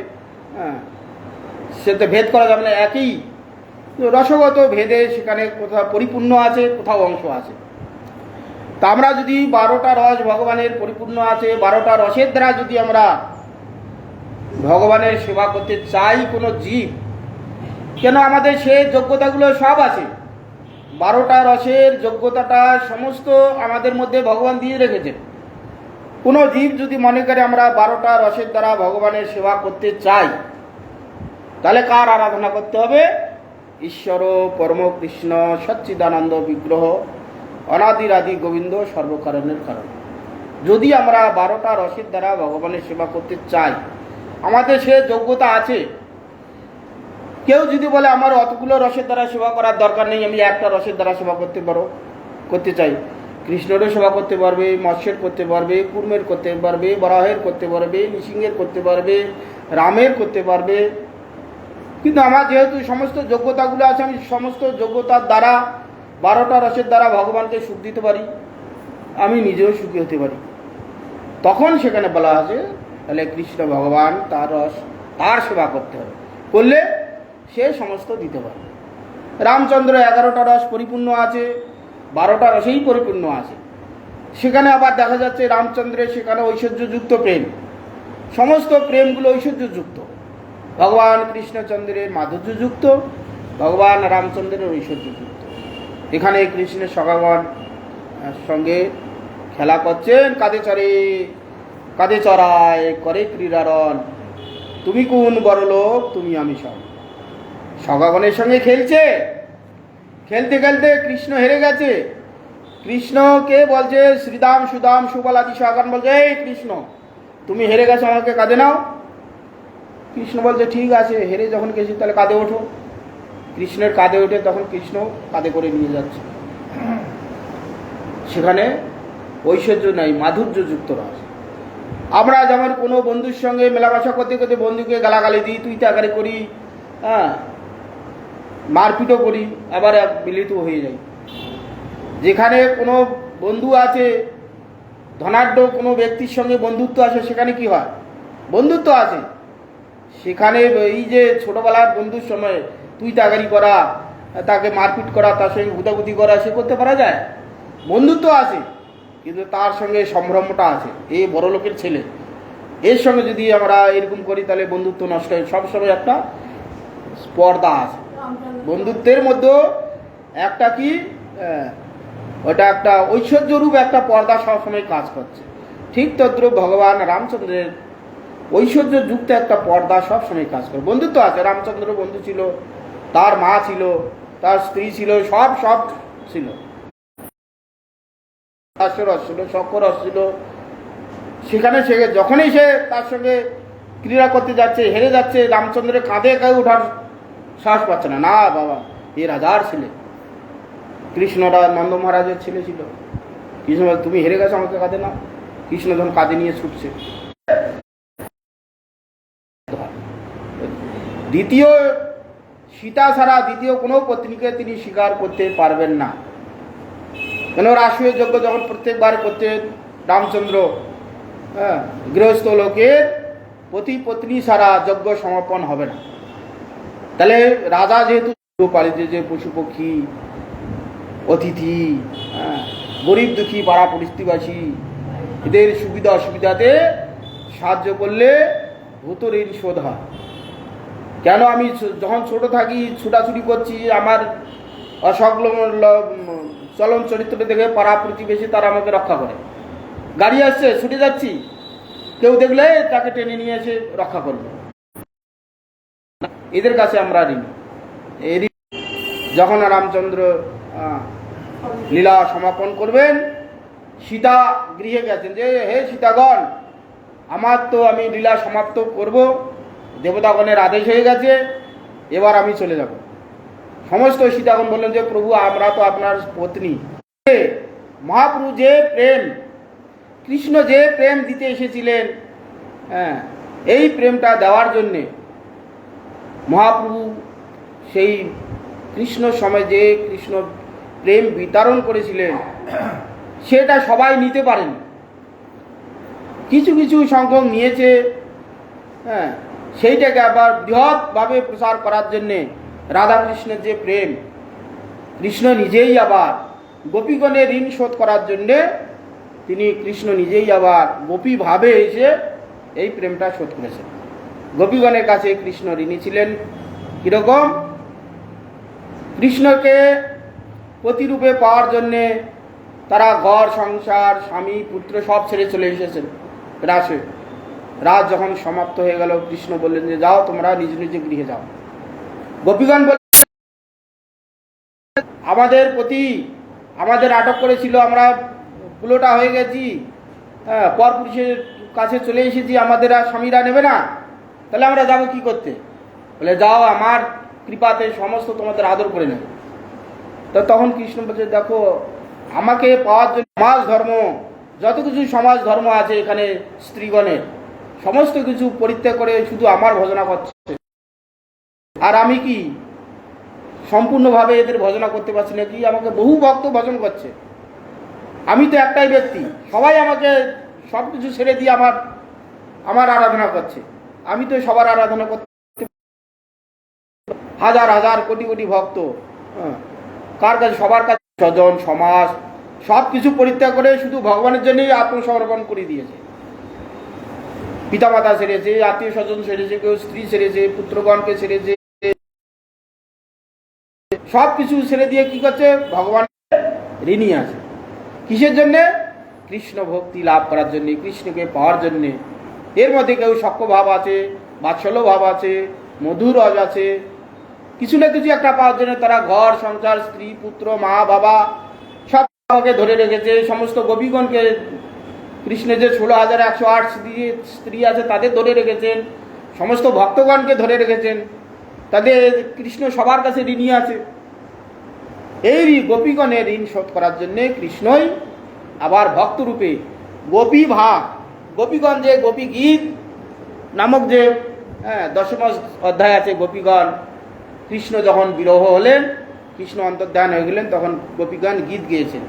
সেটা ভেদ করা যাবে না, একই রসগত ভেদে সেখানে কোথাও পরিপূর্ণ আছে, কোথাও অংশ আছে। তা আমরা যদি 12টা রস ভগবানের পরিপূর্ণ আছে, 12টা রসের দ্বারা যদি আমরা ভগবানের সেবা করতে চাই কোনো জীব, কেন আমাদের সে যোগ্যতাগুলো সব আছে। 12টা রসের যোগ্যতাটা সমস্ত আমাদের মধ্যে ভগবান দিয়ে রেখেছেন। কোনো জীব যদি মনে করে আমরা 12টা রসের দ্বারা ভগবানের সেবা করতে চাই, তাহলে কার আরাধনা করতে হবে? ঈশ্বর পরম কৃষ্ণ সচ্চিদানন্দ বিগ্রহ অনাদির আদি গোবিন্দ সর্বকারণের কারণ। যদি আমরা 12টা রসের দ্বারা ভগবানের সেবা করতে চাই, আমাদের সে যোগ্যতা আছে। কেউ যদি বলে আমার অতগুলো রসের দ্বারা সেবা করার দরকার নেই, আমি একটা রসের দ্বারা সেবা করতে চাই, কৃষ্ণেরও সেবা করতে পারবে, মৎস্যের করতে পারবে, কুর্মের করতে পারবে, বরাহের করতে পারবে, নৃসিংহের করতে পারবে, রামের করতে পারবে। কিন্তু আমার যেহেতু সমস্ত যোগ্যতাগুলো আছে, আমি সমস্ত যোগ্যতার দ্বারা 12টা রসের দ্বারা ভগবানকে সুখ দিতে পারি, আমি নিজেও সুখী হতে পারি। তখন সেখানে বলা আছে তাহলে কৃষ্ণ ভগবান তার রস, তার সেবা করতে হবে, করলে সে সমস্ত দিতে পারবে। রামচন্দ্র 11টা রস পরিপূর্ণ আছে, 12টা রসেই পরিপূর্ণ আছে। সেখানে আবার দেখা যাচ্ছে রামচন্দ্রের সেখানে ঐশ্বর্যযুক্ত প্রেম, সমস্ত প্রেমগুলো ঐশ্বর্যযুক্ত। ভগবান কৃষ্ণচন্দ্রের মাধুর্যযুক্ত, ভগবান রামচন্দ্রের ঐশ্বর্যযুক্ত। এখানে কৃষ্ণের সখাগণ সঙ্গে খেলা করছেন, কাঁধে চড়ায় করে ক্রীড়ারণ, তুমি কোন বড় লোক, তুমি আমি সব। সখাগণের সঙ্গে খেলছে, খেলতে খেলতে কৃষ্ণ হেরে গেছে। কৃষ্ণকে বলছে শ্রীদাম সুদাম সুবলাদি সখাগণ বলছে, এই কৃষ্ণ তুমি হেরে গেছো, আমাকে কাঁধে নাও। কৃষ্ণ বলছে ঠিক আছে, হেরে যখন গেছি তাহলে কাঁধে ওঠো। কৃষ্ণের কাঁধে ওঠে, তখন কৃষ্ণ কাঁধে করে নিয়ে যাচ্ছে। সেখানে ঐশ্বর্য নাই, মাধুর্যযুক্ত রস। আমরা যেমন কোনো বন্ধুর সঙ্গে মেলামেশা করতে করতে বন্ধুকে গালাগালি দিই, তুই তাকারি করি, মারপিটও করি, আবার মিলিত হয়ে যাই। যেখানে কোনো বন্ধু আছে, ধনাঢ্য কোনো ব্যক্তির সঙ্গে বন্ধুত্ব আছে, সেখানে কি হয়? বন্ধুত্ব আছে। সেখানে এই যে ছোটবেলার বন্ধুর সময় তুই তাগারি করা, তাকে মারপিট করা, তার সঙ্গে গুতাগুতি করা, সে করতে পারা যায়? বন্ধুত্ব আছে, কিন্তু তার সঙ্গে সম্ভ্রমটা আছে, এই বড় লোকের ছেলে, এর সঙ্গে যদি আমরা এরকম করি তাহলে বন্ধুত্ব নষ্ট হয়। সবসময় একটা স্পর্ধা আছে বন্ধুত্বের মধ্যে, একটা কি ওটা একটা ঐশ্বর্যরূপ একটা পর্দা সবসময় কাজ করছে। ঠিক তদ্রূপ ভগবান রামচন্দ্রের ঐশ্বর্যযুক্ত একটা পর্দা সবসময় কাজ করে। বন্ধুত্ব আছে, রামচন্দ্র বন্ধু ছিল, তার মা ছিল, তার স্ত্রী ছিল, সব ছিল, রস ছিল, শঙ্করস ছিল। সেখানে সে যখনই সে তার সঙ্গে ক্রীড়া করতে যাচ্ছে, হেরে যাচ্ছে, রামচন্দ্রের কাঁধে কেউ ওঠার সাহস পাচ্ছে না। না বাবা, এ রাজার ছেলে, কৃষ্ণরা নন্দ মহারাজের ছেলে ছিল। কৃষ্ণ তুমি হেরে গেছো, আমাকে কাঁধে না। কৃষ্ণ যখন কাঁধে নিয়ে ছুটছে, দ্বিতীয় সীতা ছাড়া দ্বিতীয় কোনো পত্নীকে তিনি স্বীকার করতে পারবেন না। কেন রাষ্ট্রীয় যজ্ঞ যখন প্রত্যেকবার করতেন রামচন্দ্র, হ্যাঁ, গৃহস্থ লোকের পতি পত্নী ছাড়া যজ্ঞ সমাপন হবে না। তাহলে রাজা যেহেতু পালিত যে পশু পক্ষী, অতিথি, হ্যাঁ, গরিব দুঃখী পাড়া পরিস্থিতিবাসী, এদের সুবিধা অসুবিধাতে সাহায্য করলে ভূত ঋণ শোধ হয়। কেন আমি যখন ছোট থাকি ছুটাছুটি করছি, আমার চলন চরিত্র দেখে পাড়া প্রতিবেশী তারা আমাকে রক্ষা করে। গাড়ি আসছে ছুটে যাচ্ছি, কেউ দেখলে তাকে টেনে নিয়ে এসে রক্ষা করবে। এদের কাছে আমরা ঋণ। যখন রামচন্দ্র লীলা সমাপন করবেন, সীতা গৃহে গেছেন যে হে সীতাগণ, আমার তো আমি লীলা সমাপ্ত করব, দেবতাগণের আদেশ হয়ে গেছে, এবার আমি চলে যাব। সমস্ত সীতাগণ বললেন যে প্রভু আমরা তো আপনার পত্নী। মহাপ্রভু যে প্রেম, কৃষ্ণ যে প্রেম দিতে এসেছিলেন, হ্যাঁ, এই প্রেমটা দেওয়ার জন্যে মহাপ্রভু সেই কৃষ্ণ সময় যে কৃষ্ণ প্রেম বিতরণ করেছিলেন সেটা সবাই নিতে পারেন। কিছু কিছু সংখ্যক নিয়েছে, হ্যাঁ, সেইটাকে আবার বৃহৎভাবে প্রসার করার জন্যে রাধাকৃষ্ণের যে প্রেম, কৃষ্ণ নিজেই আবার গোপীগণের ঋণ শোধ করার জন্যে তিনি কৃষ্ণ নিজেই আবার গোপীভাবে এসে এই প্রেমটা শোধ করেছেন। গোপীগণের কাছে কৃষ্ণ ঋণী ছিলেন। কীরকম? কৃষ্ণকে প্রতিরূপে পাওয়ার জন্যে তারা ঘর সংসার স্বামী পুত্র সব ছেড়ে চলে এসেছেন রাসে। রাত যখন সমাপ্ত হয়ে গেল, কৃষ্ণ বললেন যে যাও তোমরা নিজ নিজ গৃহে যাও। গোপীগণ বললেন আমাদের প্রতি আমাদের আটক করেছিল, আমরা পুলোটা হয়ে গেছি, হ্যাঁ, পরপুরুষের কাছে চলে এসেছি, আমাদের আর স্বামীরা নেবে না, তাহলে আমরা যাবো কি করতে? বলে যাও, আমার কৃপাতে সমস্ত তোমাদের আদর করে নেবে। তো তখন কৃষ্ণ বলছে দেখো, আমাকে পাওয়ার জন্য সমাজ ধর্ম, যত কিছু সমাজ ধর্ম আছে এখানে স্ত্রীগণের, সমস্ত কিছু পরিত্যাগ করে শুধু আমার ভজনা করছে, আর আমি কি সম্পূর্ণভাবে এদের ভজনা করতে পারছি না? কি আমাকে বহু ভক্ত ভজন করছে, আমি তো একটাই ব্যক্তি, সবাই আমাকে সব কিছু ছেড়ে দিয়ে আমার আরাধনা করছে, আমি তো সবার আরাধনা করতে হাজার হাজার কোটি কোটি ভক্ত, কার কাছে? সবার কাছে স্বজন সমাজ সব কিছু পরিত্যাগ করে শুধু ভগবানের জন্যই আত্মসমর্পণ করে দিয়েছে। পিতামাতা ছেড়েছে, আত্মীয় স্বজন ছেড়েছে, কেউ স্ত্রী ছেড়েছে, পুত্রগণকে ছেড়েছে, সব কিছু ছেড়ে দিয়ে কি করছে? ভগবান ঋণী আছে। কিসের জন্যে? কৃষ্ণ ভক্তি লাভ করার জন্যে, কৃষ্ণকে পাওয়ার জন্যে। এর মধ্যে কেউ সখ্য ভাব আছে, বাৎসল্য ভাব আছে, মধুর রস আছে, কিছু না কিছু একটা পাওয়ার জন্য তারা ঘর সংসার স্ত্রী পুত্র মা বাবা সবকে ধরে রেখেছে। সমস্ত গোপীগণকে, কৃষ্ণের যে 16,108 স্ত্রী আছে তাদের ধরে রেখেছেন, সমস্ত ভক্তগণকে ধরে রেখেছেন, তাদের কৃষ্ণ সবার কাছে ঋণী আছে। এই গোপীগণের ঋণ শোধ করার জন্যে কৃষ্ণই আবার ভক্তরূপে গোপী ভাগ, গোপীগণ যে গোপী গীত নামক যে 10ম অধ্যায় আছে, গোপীগণ কৃষ্ণ যখন বিরহ হলেন, কৃষ্ণ অন্তর্ধান হয়ে গেলেন, তখন গোপীগণ গীত গেয়েছেন,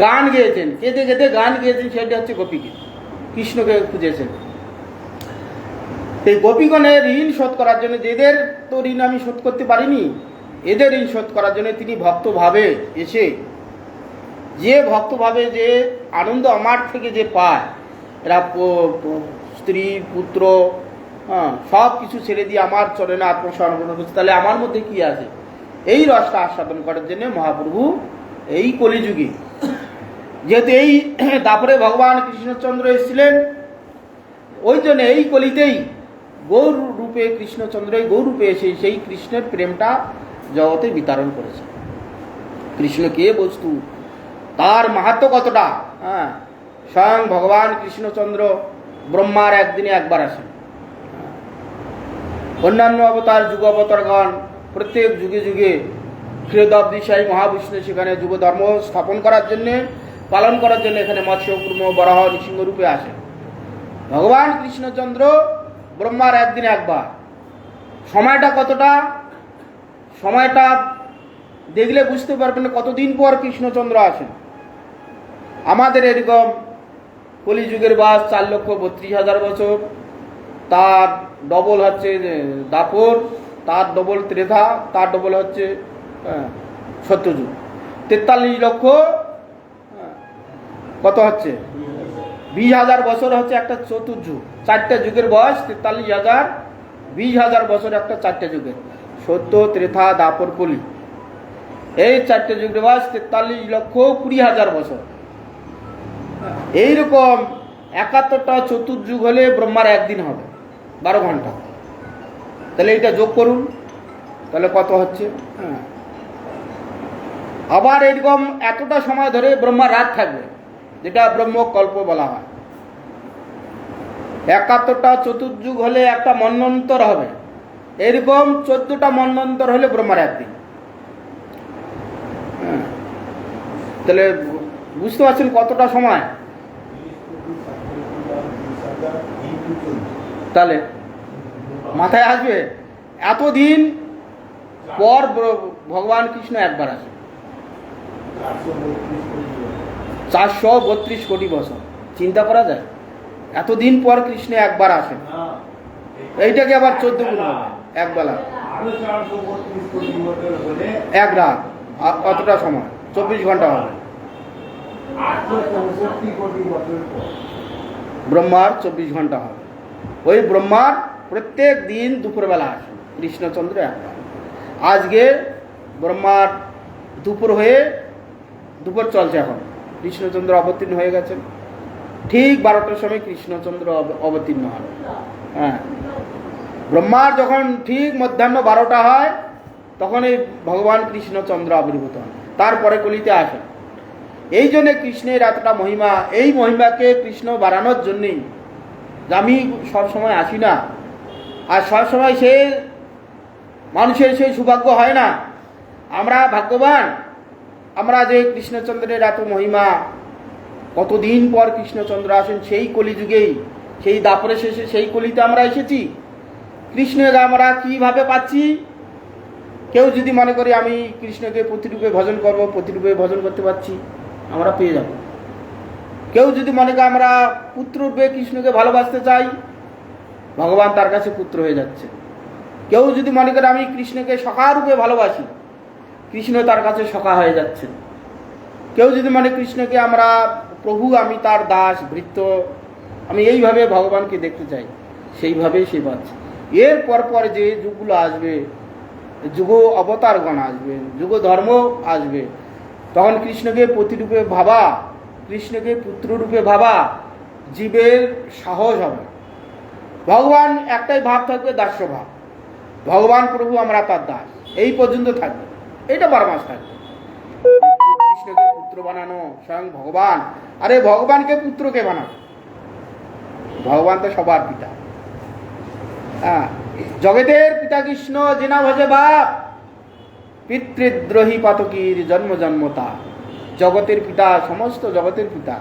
গান গেয়েছেন, কেঁদে কেঁদে গান গেয়েছেন, সেটা হচ্ছে গোপী গীত। কৃষ্ণকে খুঁজেছেন। এই গোপীগণের ঋণ শোধ করার জন্য, যেদের তো ঋণ আমি শোধ করতে পারিনি, এদের ঋণ শোধ করার জন্য তিনি ভক্তভাবে এসে, যে ভক্তভাবে যে আনন্দ আমার থেকে যে পায়, এরা স্ত্রী পুত্র সব কিছু ছেড়ে দিয়ে আমার চরণে আত্মসমর্পণ করছে, তাহলে আমার মধ্যে কি আছে? এই রসটা আস্বাদন করার জন্য মহাপ্রভু এই কলিযুগে, যেহেতু এই তারপরে ভগবান কৃষ্ণচন্দ্র এসেছিলেন, ওই জন্য এই কলিতেই গৌর রূপে কৃষ্ণচন্দ্র গৌর রূপে এসে সেই কৃষ্ণের প্রেমটা জগতে বিতরণ করেছে। কৃষ্ণ কে বস্তু, তার মাহাত্ম্য কতটা, স্বয়ং ভগবান কৃষ্ণচন্দ্র ব্রহ্মার একদিনে একবার আসেন। অন্যান্য অবতার যুগ অবতারগণ প্রত্যেক যুগে যুগে ক্ষীরোদাবদিশায়ী মহাবিষ্ণু সেখানে যুগ ধর্ম স্থাপন করার জন্যে, পালন করার জন্য এখানে মৎস্য কুর্ম বরাহ নৃসিংহ রূপে আসেন। ভগবান কৃষ্ণচন্দ্র ব্রহ্মার একদিনে একবার। সময়টা কতটা, সময়টা দেখলে বুঝতে পারবেন কতদিন পর কৃষ্ণচন্দ্র আসেন। আমাদের এরকম কলিযুগের বাস 4,32,000 বছর, তার ডবল হচ্ছে দাপর, তার ডবল ত্রেধা, তার ডবল হচ্ছে সত্যযুগ। 43 লক্ষ কত হচ্ছে 20,000 বছর হচ্ছে একটা চতুর্যুগ। 4টে যুগের বয়স 43,000, 20,000 বছর একটা 4টে যুগের, সত্য, ত্রেধা, দাপর, কলি। এই 4টে যুগের বয়স 43,20,000 বছর। এইরকম 71টা চতুর্যুগ হলে ব্রহ্মার একদিন হবে 12 ঘন্টা। তাহলে এটা যোগ করুন, তাহলে কত হচ্ছে। আবার এরকম এতটা সময় ধরে ব্রহ্মার রাত থাকবে, যেটা ব্রহ্মকল্প বলা হয়। 71টা চতুর্যুগ হলে একটা মন্বন্তর হবে, এরকম 14টা মন্বন্তর হলে ব্রহ্মার একদিন। তাহলে বুঝতে পারছেন কতটা সময়। তাহলে মাথায় আসবে এতদিন পর ভগবান কৃষ্ণ একবার আসে, 432 কোটি বছর। চিন্তা করা যায়, এতদিন পর কৃষ্ণ একবার আসেন। এইটাকে আবার 14 গুণ হবে, এক বেলা, এক রাত, কতটা সময় 24 ঘন্টা হবে। ব্রহ্মার 24 ঘন্টা হবে। ওই ব্রহ্মার প্রত্যেক দিন দুপুরবেলা আসেন কৃষ্ণচন্দ্র একবার। আজকে ব্রহ্মার দুপুর হয়ে, দুপুর চলছে এখন, কৃষ্ণচন্দ্র অবতীর্ণ হয়ে গেছেন। ঠিক 12টার সময় কৃষ্ণচন্দ্র অবতীর্ণ হন। ব্রহ্মার যখন ঠিক মধ্যাহ্ন 12টা হয়, তখন এই ভগবান কৃষ্ণচন্দ্র আবির্ভূত হন, তারপরে কলিতে আসেন। এই জন্যে কৃষ্ণের এতটা মহিমা। এই মহিমাকে কৃষ্ণ বাড়ানোর জন্যেই আমি সবসময় আসি না, আর সবসময় সে মানুষের সেই সৌভাগ্য হয় না। আমরা ভাগ্যবান, আমরা যে কৃষ্ণচন্দ্রের এত মহিমা, কতদিন পর কৃষ্ণচন্দ্র আসেন, সেই কলিযুগেই, সেই দাপরে শেষে সেই কলিতে আমরা এসেছি। কৃষ্ণকে আমরা কিভাবে পাচ্ছি? কেউ যদি মনে করি আমি কৃষ্ণকে প্রতিরূপে ভজন করব, প্রতিরূপে ভজন করতে পারছি, আমরা পেয়ে যাব। কেউ যদি মনে করে আমরা পুত্ররূপে কৃষ্ণকে ভালোবাসতে চাই, ভগবান তার কাছে পুত্র হয়ে যাচ্ছে। কেউ যদি মনে করে আমি কৃষ্ণকে সখা রূপে ভালোবাসি, কৃষ্ণ তার কাছে সখা হয়ে যাচ্ছেন। কেউ যদি মনে কৃষ্ণকে আমরা প্রভু, আমি তার দাস ভৃত্য, আমি এইভাবে ভগবানকে দেখতে চাই, সেইভাবেই সে পাচ্ছে। এর পর যে যুগগুলো আসবে, যুগ অবতারগণ আসবে, যুগ ধর্ম আসবে, তখন কৃষ্ণকে প্রতিরূপে ভাবা, কৃষ্ণকে পুত্ররূপে ভাবা জীবের সাহস হবে। ভগবান একটাই ভাব থাকবে, দাস্য ভাব। ভগবান প্রভু, আমরা তার দাস, এই পর্যন্ত থাকবে। এইটা 12 মাস থাকবে। কৃষ্ণকে পুত্র বানানো স্বয়ং ভগবান, আরে ভগবানকে পুত্রকে বানানো, ভগবান তো সবার পিতা। জগতের পিতা কৃষ্ণ, জেনা ভজে বাপ, পিতৃদ্রোহী পাতকীর জন্ম জন্মতা। জগতের পিতা, সমস্ত জগতের পিতা,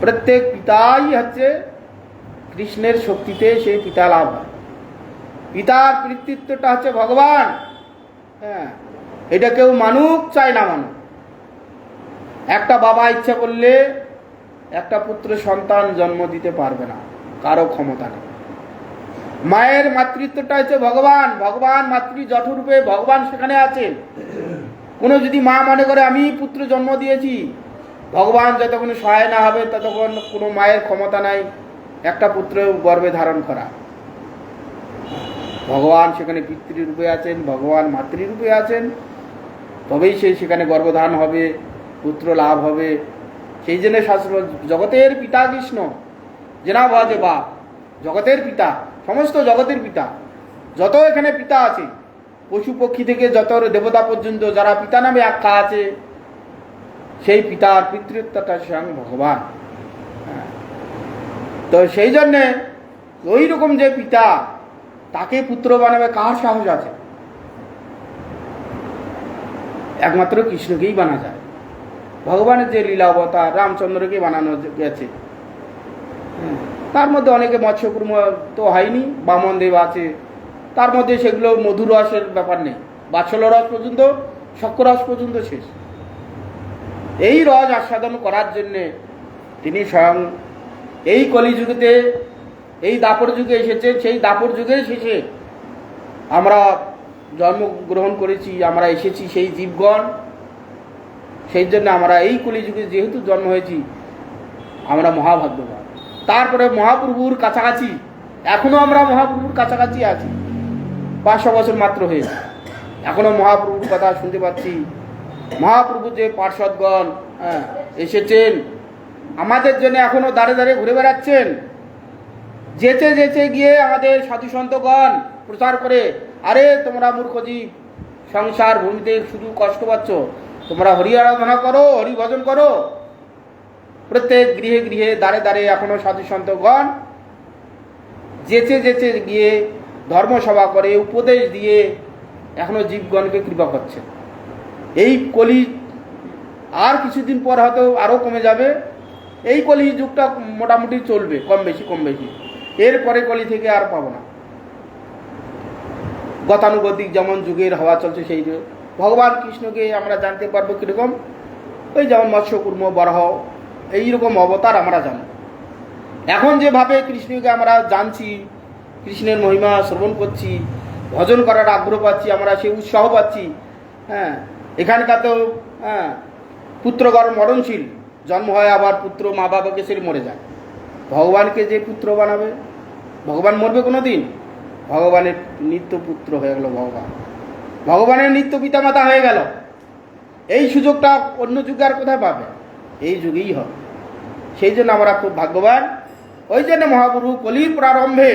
প্রত্যেক পিতাই হচ্ছে কৃষ্ণের শক্তিতে সেই পিতা লাভ হয়। পিতার পিতৃত্বটা হচ্ছে ভগবান। এটা কেউ মানুক চায় না মানুক। একটা বাবা ইচ্ছা করলে একটা পুত্র সন্তান জন্ম দিতে পারবে না, কারো ক্ষমতা নেই। মায়ের মাতৃত্বটা হচ্ছে ভগবান, ভগবান মাতৃ জঠরূপে ভগবান সেখানে আছেন। কোনো যদি মা মনে করে আমি পুত্র জন্ম দিয়েছি, ভগবান যতক্ষণ সহায় না হবে ততক্ষণ কোনো মায়ের ক্ষমতা নাই একটা পুত্র গর্ভে ধারণ করা। ভগবান সেখানে পিতৃরূপে আছেন, ভগবান মাতৃরূপে আছেন, তবেই সেখানে গর্ভধারণ হবে, পুত্র লাভ হবে। সেই জন্য শাস্ত্র জগতের পিতা কৃষ্ণ, জেনা ভজে বাপ, জগতের পিতা, সমস্ত জগতের পিতা। যত এখানে পিতা আছে, পশু পক্ষী থেকে যত দেবতা পর্যন্ত যারা পিতা নামে আখ্যা আছে, সেই পিতার পিতৃত্বটা স্বয়ং ভগবান। তো সেই জন্যে ওই রকম যে পিতা, তাকে পুত্র বানাবে কার সাহস আছে? একমাত্র কৃষ্ণকেই বানা যায়। ভগবানের যে লীলা অবতার, রামচন্দ্রকে বানানো গেছে, তার মধ্যে অনেকে মৎস্যকুর্ম তো হয়নি, বামন দেব আছে, তার মধ্যে সেগুলো মধুর রসের ব্যাপার নেই, বাৎসল্য রস পর্যন্ত, শক্র রস পর্যন্ত শেষ। এই রস আস্বাদন করার জন্যে তিনি স্বয়ং এই কলিযুগেতে, এই দাপর যুগে এসেছেন। সেই দাপর যুগের শেষে আমরা জন্মগ্রহণ করেছি, আমরা এসেছি সেই জীবগণ। সেই জন্য আমরা এই কলিযুগে যেহেতু জন্ম হয়েছি, আমরা মহাভাগ্যবান। তারপরে মহাপ্রভুর কাছাকাছি, এখনো আমরা মহাপ্রভুর কাছাকাছি আছি। 500 বছর মাত্র হয়েছে, এখনো মহাপ্রভুর কথা শুনতে পাচ্ছি। মহাপ্রভু যে পার্ষদগণ এসেছেন আমাদের জন্য, এখনো দাঁড়ে দাঁড়িয়ে ঘুরে বেড়াচ্ছেন। যেচে যেচে গিয়ে আমাদের সাধু সন্তগণ প্রচার করে, আরে তোমরা মূর্খ জীব, সংসার ভূমিতে শুধু কষ্ট পাচ্ছ, তোমরা হরি আরাধনা করো, হরি ভজন করো। প্রত্যেক গৃহে গৃহে দাঁড়ে দাঁড়িয়ে এখনো সাধু সন্তগণ যেচে যেচে গিয়ে ধর্মসভা করে, উপদেশ দিয়ে এখনো জীবগণকে কৃপা করছে। এই কলি আর কিছুদিন পর হয়তো আরও কমে যাবে। এই কলি যুগটা মোটামুটি চলবে, কম বেশি কম বেশি। এরপরে কলি থেকে আর পাবো না। গতানুগতিক যেমন যুগের হাওয়া চলছে, সেই যুগে ভগবান কৃষ্ণকে আমরা জানতে পারবো কীরকম। ওই যেমন মৎস্য কুর্ম বরাহ এইরকম অবতার আমরা জানি। এখন যেভাবে কৃষ্ণকে আমরা জানছি, কৃষ্ণের মহিমা শ্রবণ করছি, ভজন করার আগ্রহ পাচ্ছি, আমরা সেই উৎসাহ পাচ্ছি। এখানকার তো পুত্রগণ মরণশীল, জন্ম হয় আবার পুত্র মা বাবাকে ছেড়ে মরে যায়। ভগবানকে যে পুত্র বানাবে, ভগবান মরবে কোনো দিন? ভগবানের নিত্য পুত্র হয়ে গেল ভগবান, ভগবানের নিত্য পিতামাতা হয়ে গেল। এই সুযোগটা অন্য যুগে আর কোথায় পাবে? এই যুগেই হবে। সেই জন্য আমরা খুব ভাগ্যবান। ওই জন্য মহাপ্রভু কলির প্রারম্ভে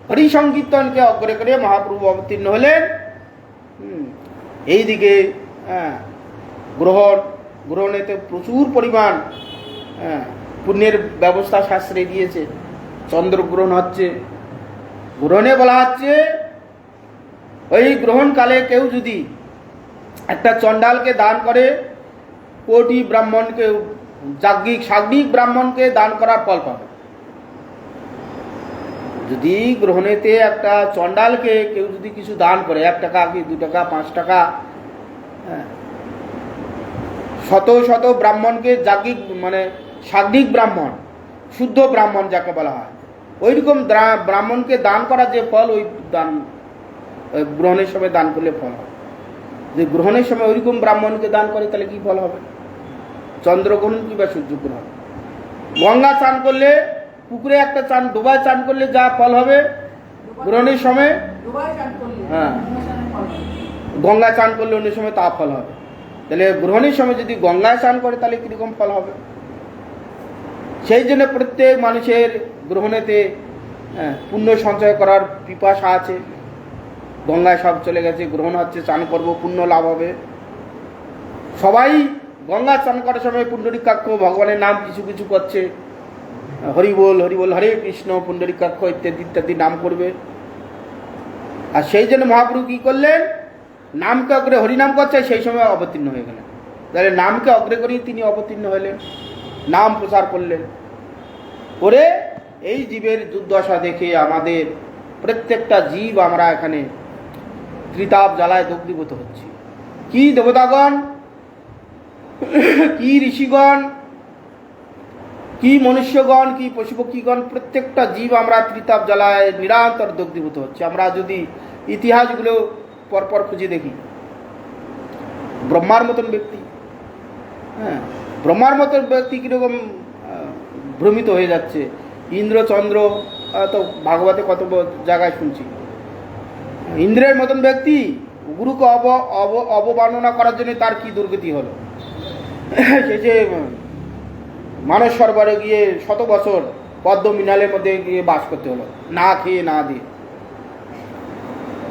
হরি সংকীর্তনকে অগ্রে করে মহাপ্রভু অবতীর্ণ হলেন। এই দিকে গ্রহণেতে প্রচুর পরিমাণ পুণ্যের ব্যবস্থা শাস্ত্রে দিয়েছে। চন্দ্রগ্রহণ হচ্ছে, গ্রহণে বলা হচ্ছে ওই গ্রহণকালে কেউ যদি একটা চণ্ডালকে দান করে, কোটি ব্রাহ্মণকে, সাগ্নিক ব্রাহ্মণকে দান করার ফল পাবে। যদি গ্রহণেতে একটা চণ্ডালকে কেউ যদি কিছু দান করে, 1 টাকা কি 2 টাকা 5 টাকা, শত শত ব্রাহ্মণকে সাগ্নিক ব্রাহ্মণ, শুদ্ধ ব্রাহ্মণ যাকে বলা হয়, ওইরকম ব্রাহ্মণকে দান করার যে ফল, ওই দান গ্রহণের সময় দান করলে ফল হবে। যে গ্রহণের সময় ওইরকম ব্রাহ্মণকে দান করে তাহলে কি ফল হবে? চন্দ্রগ্রহণ কিংবা সূর্যগ্রহণ। গঙ্গা চান করলে, পুকুরে একটা চান, ডোবায় চান করলে যা ফল হবে, গ্রহণের সময় গঙ্গা চান করলে অন্য সময় তা ফল হবে। তাহলে গ্রহণের সময় যদি গঙ্গায় চান করে তাহলে কিরকম ফল হবে? সেই জন্য প্রত্যেক মানুষের গ্রহণেতে পুণ্য সঞ্চয় করার পিপাসা আছে। গঙ্গায় সব চলে গেছে, গ্রহণ হচ্ছে, চান করবো, পুণ্য লাভ হবে। সবাই গঙ্গা চান করার সময় পুণ্ডরিকাক্ষ ভগবানের নাম কিছু কিছু করছে, হরি বল হরি বল, হরে কৃষ্ণ, পুণ্ডরিকাক্ষ ইত্যাদি ইত্যাদি নাম করবে। আর সেই জন্য মহাপ্রভু কি করলেন? নামকে অগ্রে, হরিনাম করছে, সেই সময় অবতীর্ণ হয়ে গেলেন। তাহলে নামকে অগ্রে করেই তিনি অবতীর্ণ হলেন, নাম প্রচার করলেন। করে এই জীবের দুর্দশা দেখে আমাদের প্রত্যেকটা জীব আমরা এখানে ত্রিতাপ জ্বালায় দগ্ধীভূত হচ্ছি। কি দেবতাগণ, কি ঋষিগণ, কি মনুষ্যগণ, কি পশুপক্ষীগণ, প্রত্যেকটা জীব আমরা ত্রিতাপ জ্বালায় নিরন্তর দগ্ধীভূত হচ্ছে। আমরা যদি ইতিহাসগুলো পরপর খুঁজে দেখি, ব্রহ্মার মতন ব্যক্তি, ব্রহ্মার মতন ব্যক্তি কীরকম ভ্রমিত হয়ে যাচ্ছে। ইন্দ্র চন্দ্র তো ভাগবতে কত জায়গায় শুনছি। ইন্দ্রের মতন ব্যক্তি গুরুকে অবমাননা করার জন্য তার কি দুর্গতি হলো। সে যে মানস সরোবরে গিয়ে 100 বছর পদ্ম মিনালের মধ্যে গিয়ে বাস করতে হলো, না খেয়ে না দিয়ে।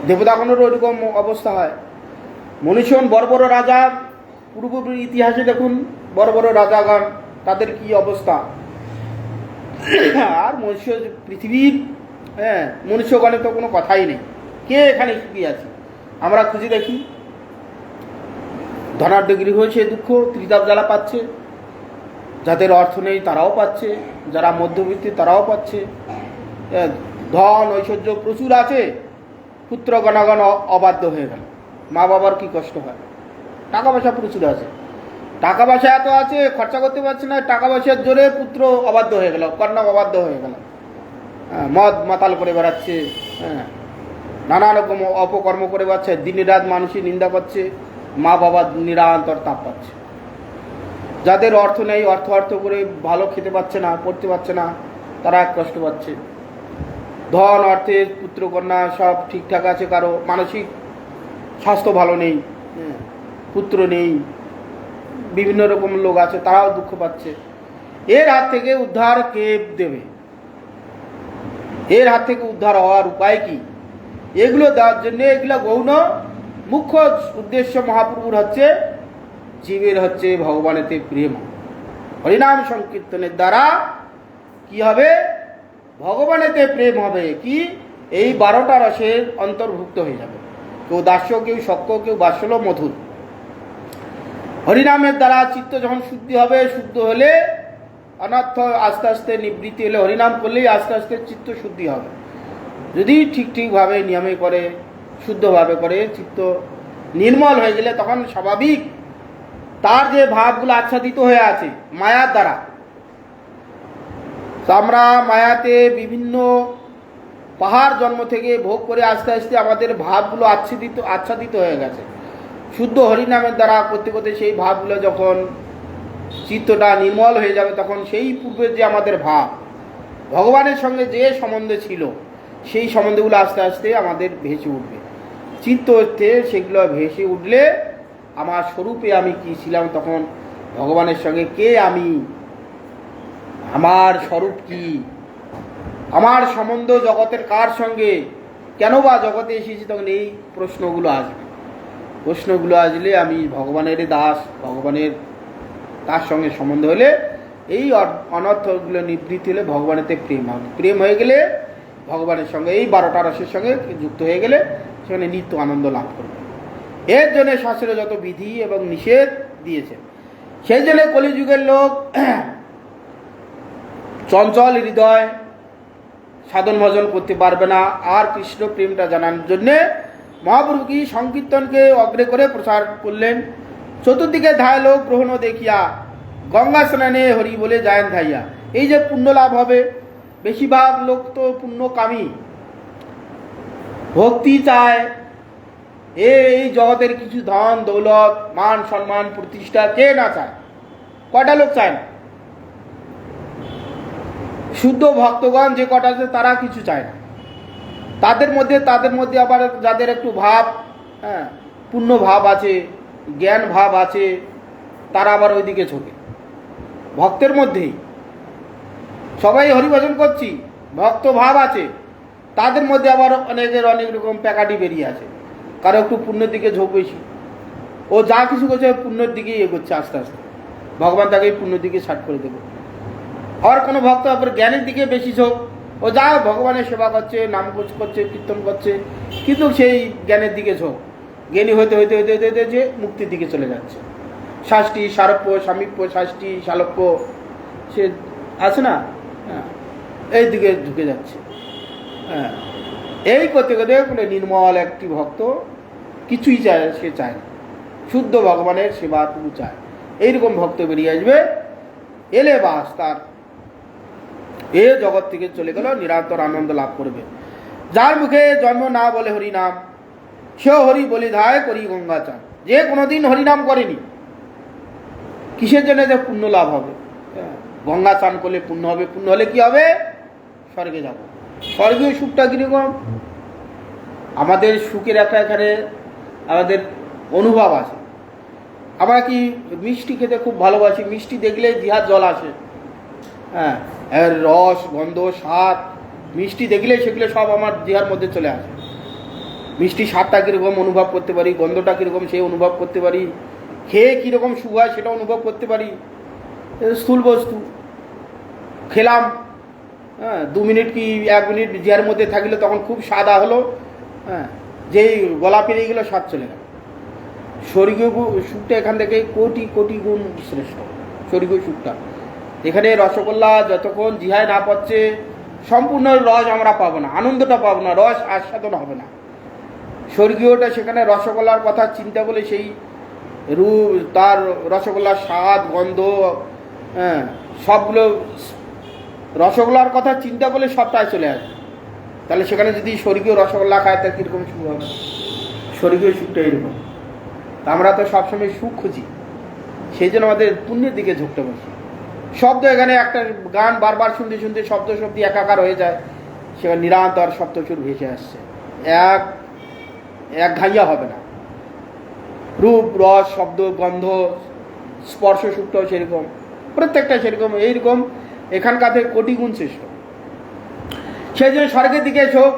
দেবতাগণেরও ওইরকম অবস্থা হয়। মনুষ্যন বড় বড় রাজা, পূর্ববর্তী ইতিহাসে দেখুন বড় বড় রাজাগণ, তাদের কি অবস্থা। আর মনুষ্য পৃথিবীর মনুষ্যগণের তো কোনো কথাই নেই। কে এখানে কি আছে আমরা খুঁজে দেখি। ধনাঢ্য গৃহ সে দুঃখ, ত্রিতাপ জ্বালা পাচ্ছে। যাদের অর্থ নেই তারাও পাচ্ছে, যারা মধ্যবিত্ত তারাও পাচ্ছে। ধন ঐশ্বর্য প্রচুর আছে, পুত্র গণাগণ অবাধ্য হয়ে গেল। মা বাবার কি কষ্ট হয়। টাকা পয়সা প্রচুর আছে, টাকা পয়সা এত আছে, খরচা করতে পারছে না, টাকা পয়সার জোরে পুত্র অবাধ্য হয়ে গেল, কন্যা অবাধ্য হয়ে গেল, মদ মাতাল করে বেড়াচ্ছে, নানা রকম অপকর্ম করে বেড়াচ্ছে, দিনে রাত মানুষই নিন্দা করছে, মা বাবা নিরান্তর তাপ পাচ্ছে। যাদের অর্থ নেই, অর্থ অর্থ করে ভালো খেতে পাচ্ছে না, পড়তে পারছে না, তারা এক কষ্ট পাচ্ছে। ধন অর্থে পুত্র কন্যা সব ঠিকঠাক আছে, কারো মানসিক স্বাস্থ্য ভালো নেই, পুত্র নেই, বিভিন্ন রকম লোক আছে, তারাও দুঃখ পাচ্ছে। এর হাত থেকে উদ্ধার কে দেবে? এর হাত থেকে উদ্ধার হওয়ার উপায় কি? এগুলো দেওয়ার জন্য, এগুলো গৌণ, মুখ্য উদ্দেশ্য মহাপ্রভুর হচ্ছে জীবের হচ্ছে ভগবানেতে প্রেম। হরিনাম সংকীর্তনের দ্বারা কি হবে? ভগবানেতে প্রেম হবে। কি? এই 12টা রসের অন্তর্ভুক্ত হয়ে যাবে। কেউ দাস্য, কেউ সক্য, কেউ বাৎসল্য, মধুর। হরিনামের দ্বারা চিত্ত যখন শুদ্ধি হবে, শুদ্ধ হলে অনর্থ আস্তে আস্তে নিবৃত্তি হলে, হরিনাম করলেই আস্তে আস্তে চিত্ত শুদ্ধি হবে। যদি ঠিকভাবে নিয়মে করে, শুদ্ধভাবে করে, চিত্ত নির্মল হয়ে গেলে তখন স্বাভাবিক তার যে ভাবগুলো আচ্ছাদিত হয়ে আছে মায়ার দ্বারা, আমরা মায়াতে বিভিন্ন পাহাড় জন্ম থেকে ভোগ করে আস্তে আস্তে আমাদের ভাবগুলো আচ্ছাদিত হয়ে গেছে। শুদ্ধ হরিনামের দ্বারা করতে করতে সেই ভাবগুলো যখন চিত্তটা নির্মল হয়ে যাবে, তখন সেই পূর্বের যে আমাদের ভাব, ভগবানের সঙ্গে যে সম্বন্ধে ছিল, সেই সম্বন্ধগুলো আস্তে আস্তে আমাদের ভেসে উঠবে। চিত্ততে সেগুলো ভেসে উঠলে আমার স্বরূপে আমি কি ছিলাম, তখন ভগবানের সঙ্গে কে আমি, আমার স্বরূপ কি, আমার সম্বন্ধ জগতের কার সঙ্গে, কেন বা জগতে এসেছি, তখন এই প্রশ্নগুলো আসবে। প্রশ্নগুলো আসলে আমি ভগবানের দাস, ভগবানের তার সঙ্গে সম্বন্ধ হলে, এই অনর্থগুলো নিবৃত্তি হলে ভগবানেতে প্রেম হবে। প্রেম হয়ে গেলে ভগবানের সঙ্গে, এই 12টা রসের সঙ্গে যুক্ত হয়ে গেলে সেখানে নিত্য আনন্দ লাভ করবে। এর জন্য শাস্ত্রে যত বিধি এবং নিষেধ দিয়েছে। সেই জন্য কলিযুগের লোক চঞ্চল হৃদয়, সাধন ভজন করতে পারবে না। আর কৃষ্ণ প্রেমটা জানানোর জন্যে মহাপ্রভু কি সংকীর্তনকে অগ্রে করে প্রচার করলেন। চতুর্দিকে ধায় লোক গ্রহণ দেখিয়া, গঙ্গা স্নানে হরি বলে যায়ন ধাইয়া। এই যে পুণ্য লাভ হবে, বেশিরভাগ লোক তো পুণ্যকামী, ভক্তি চায়, এই জগতের কিছু ধন দৌলত, মান সম্মান, প্রতিষ্ঠা কে না চায়? কটা লোক চায় না? শুদ্ধ ভক্তগণ যে কটা আছে তারা কিছু চায় না। তাদের মধ্যে আবার যাদের একটু ভাব, পুণ্য ভাব আছে, জ্ঞান ভাব আছে, তারা আবার ওইদিকে ঝোঁকে। ভক্তের মধ্যেই সবাই হরিভজন করছি, ভক্ত ভাব আছে, তাদের মধ্যে আবার অনেক রকম প্যাকাটি বেরিয়ে আছে। কারো একটু পুণ্যের দিকে ঝোঁক বেশি, ও যা কিছু করছে পুণ্যের দিকেই এগোচ্ছে আস্তে আস্তে, ভগবান তাকে পুণ্যের দিকে ছাড় করে দেবে। আর কোনো ভক্ত আবার জ্ঞানের দিকে বেশি ঝোঁক, ও যা ভগবানের সেবা করছে, নাম করছে, কীর্তন করছে, কিন্তু সেই জ্ঞানের দিকে ঝোঁক, জ্ঞানী হইতে হইতে হইতে হইতে হইতে যে মুক্তির দিকে চলে যাচ্ছে। শাস্তি, সারপ্য, সামীপ্য, শাস্তি, শালক্য, সে আছে না, এই দিকে ঢুকে যাচ্ছে। এই করতে করতে নির্মল একটি ভক্ত কিছুই চায়, সে চায় না, শুদ্ধ ভগবানের সেবাটুকু চায়। এইরকম ভক্ত বেরিয়ে আসবে, এলে বাস তার এ জগৎ থেকে চলে গেল, নিরন্তর আনন্দ লাভ করবে। যার মুখে জন্ম না বলে হরিনাম, সে হরি বলি ধায় করি গঙ্গা চান। যে কোনোদিন হরিনাম করেনি, কিসের জন্য? যে পুণ্য লাভ হবে। গঙ্গা চান করলে পুণ্য হবে, পুণ্য হলে কি হবে? স্বর্গে যাব। স্বর্গীয় সুখটা কিরকম? আমাদের সুখের একটা এখানে আমাদের অনুভব আছে। আমরা কি মিষ্টি খেতে খুব ভালোবাসি, মিষ্টি দেখলে জিহার জল আসে, এর রস, গন্ধ, স্বাদ, মিষ্টি দেখলে সেগুলো সব আমার জিহার মধ্যে চলে আসে। মিষ্টি স্বাদটা কীরকম অনুভব করতে পারি, গন্ধটা কীরকম সে অনুভব করতে পারি, খেয়ে কীরকম সুখ হয় সেটা অনুভব করতে পারি। স্থূল বস্তু খেলাম, 2 মিনিট কি 1 মিনিট জিহার মধ্যে থাকলে তখন খুব স্বাদা হলো, যেই গলা পেরিয়ে গেল স্বাদ চলে গেল। স্বর্গীয় সুখটা এখান থেকে কোটি কোটি গুণ শ্রেষ্ঠ। স্বর্গীয় সুখটা এখানে রসগোল্লা যতক্ষণ জিহায় না পাচ্ছে, সম্পূর্ণ রস আমরা পাবো না, আনন্দটা পাবো না, রস আস্বাদন হবে না। স্বর্গীয়টা সেখানে রসগোল্লার কথা চিন্তা করলে সেই রূপ, তার রসগোল্লার স্বাদ, গন্ধ, হ্যাঁ, সবগুলো রসগোল্লার কথা চিন্তা করলে সবটাই চলে আসে। তাহলে সেখানে যদি স্বর্গীয় রসগোল্লা খায় তা কীরকম সুখ হবে? স্বর্গীয় সুখটা এরকম। তা আমরা তো সবসময় সুখ খুঁজি, সেই জন্য আমাদের পুণ্যের দিকে ঝুঁকতে বসি। শব্দ, এখানে একটা গান বারবার শুনতে শুনতে শব্দে একাকার হয়ে যায়, সেখানে নিরন্তর সপ্তচুর ভেসে আসছে, এক ঘাইয়া হবে না। রূপ, রস, শব্দ, গন্ধ, স্পর্শ সুখটাও সেরকম, প্রত্যেকটা সেরকম। এইরকম এখানকার থেকে কোটি গুণ শ্রেষ্ঠ। সেই জন্য স্বর্গের দিকে ঝোঁক,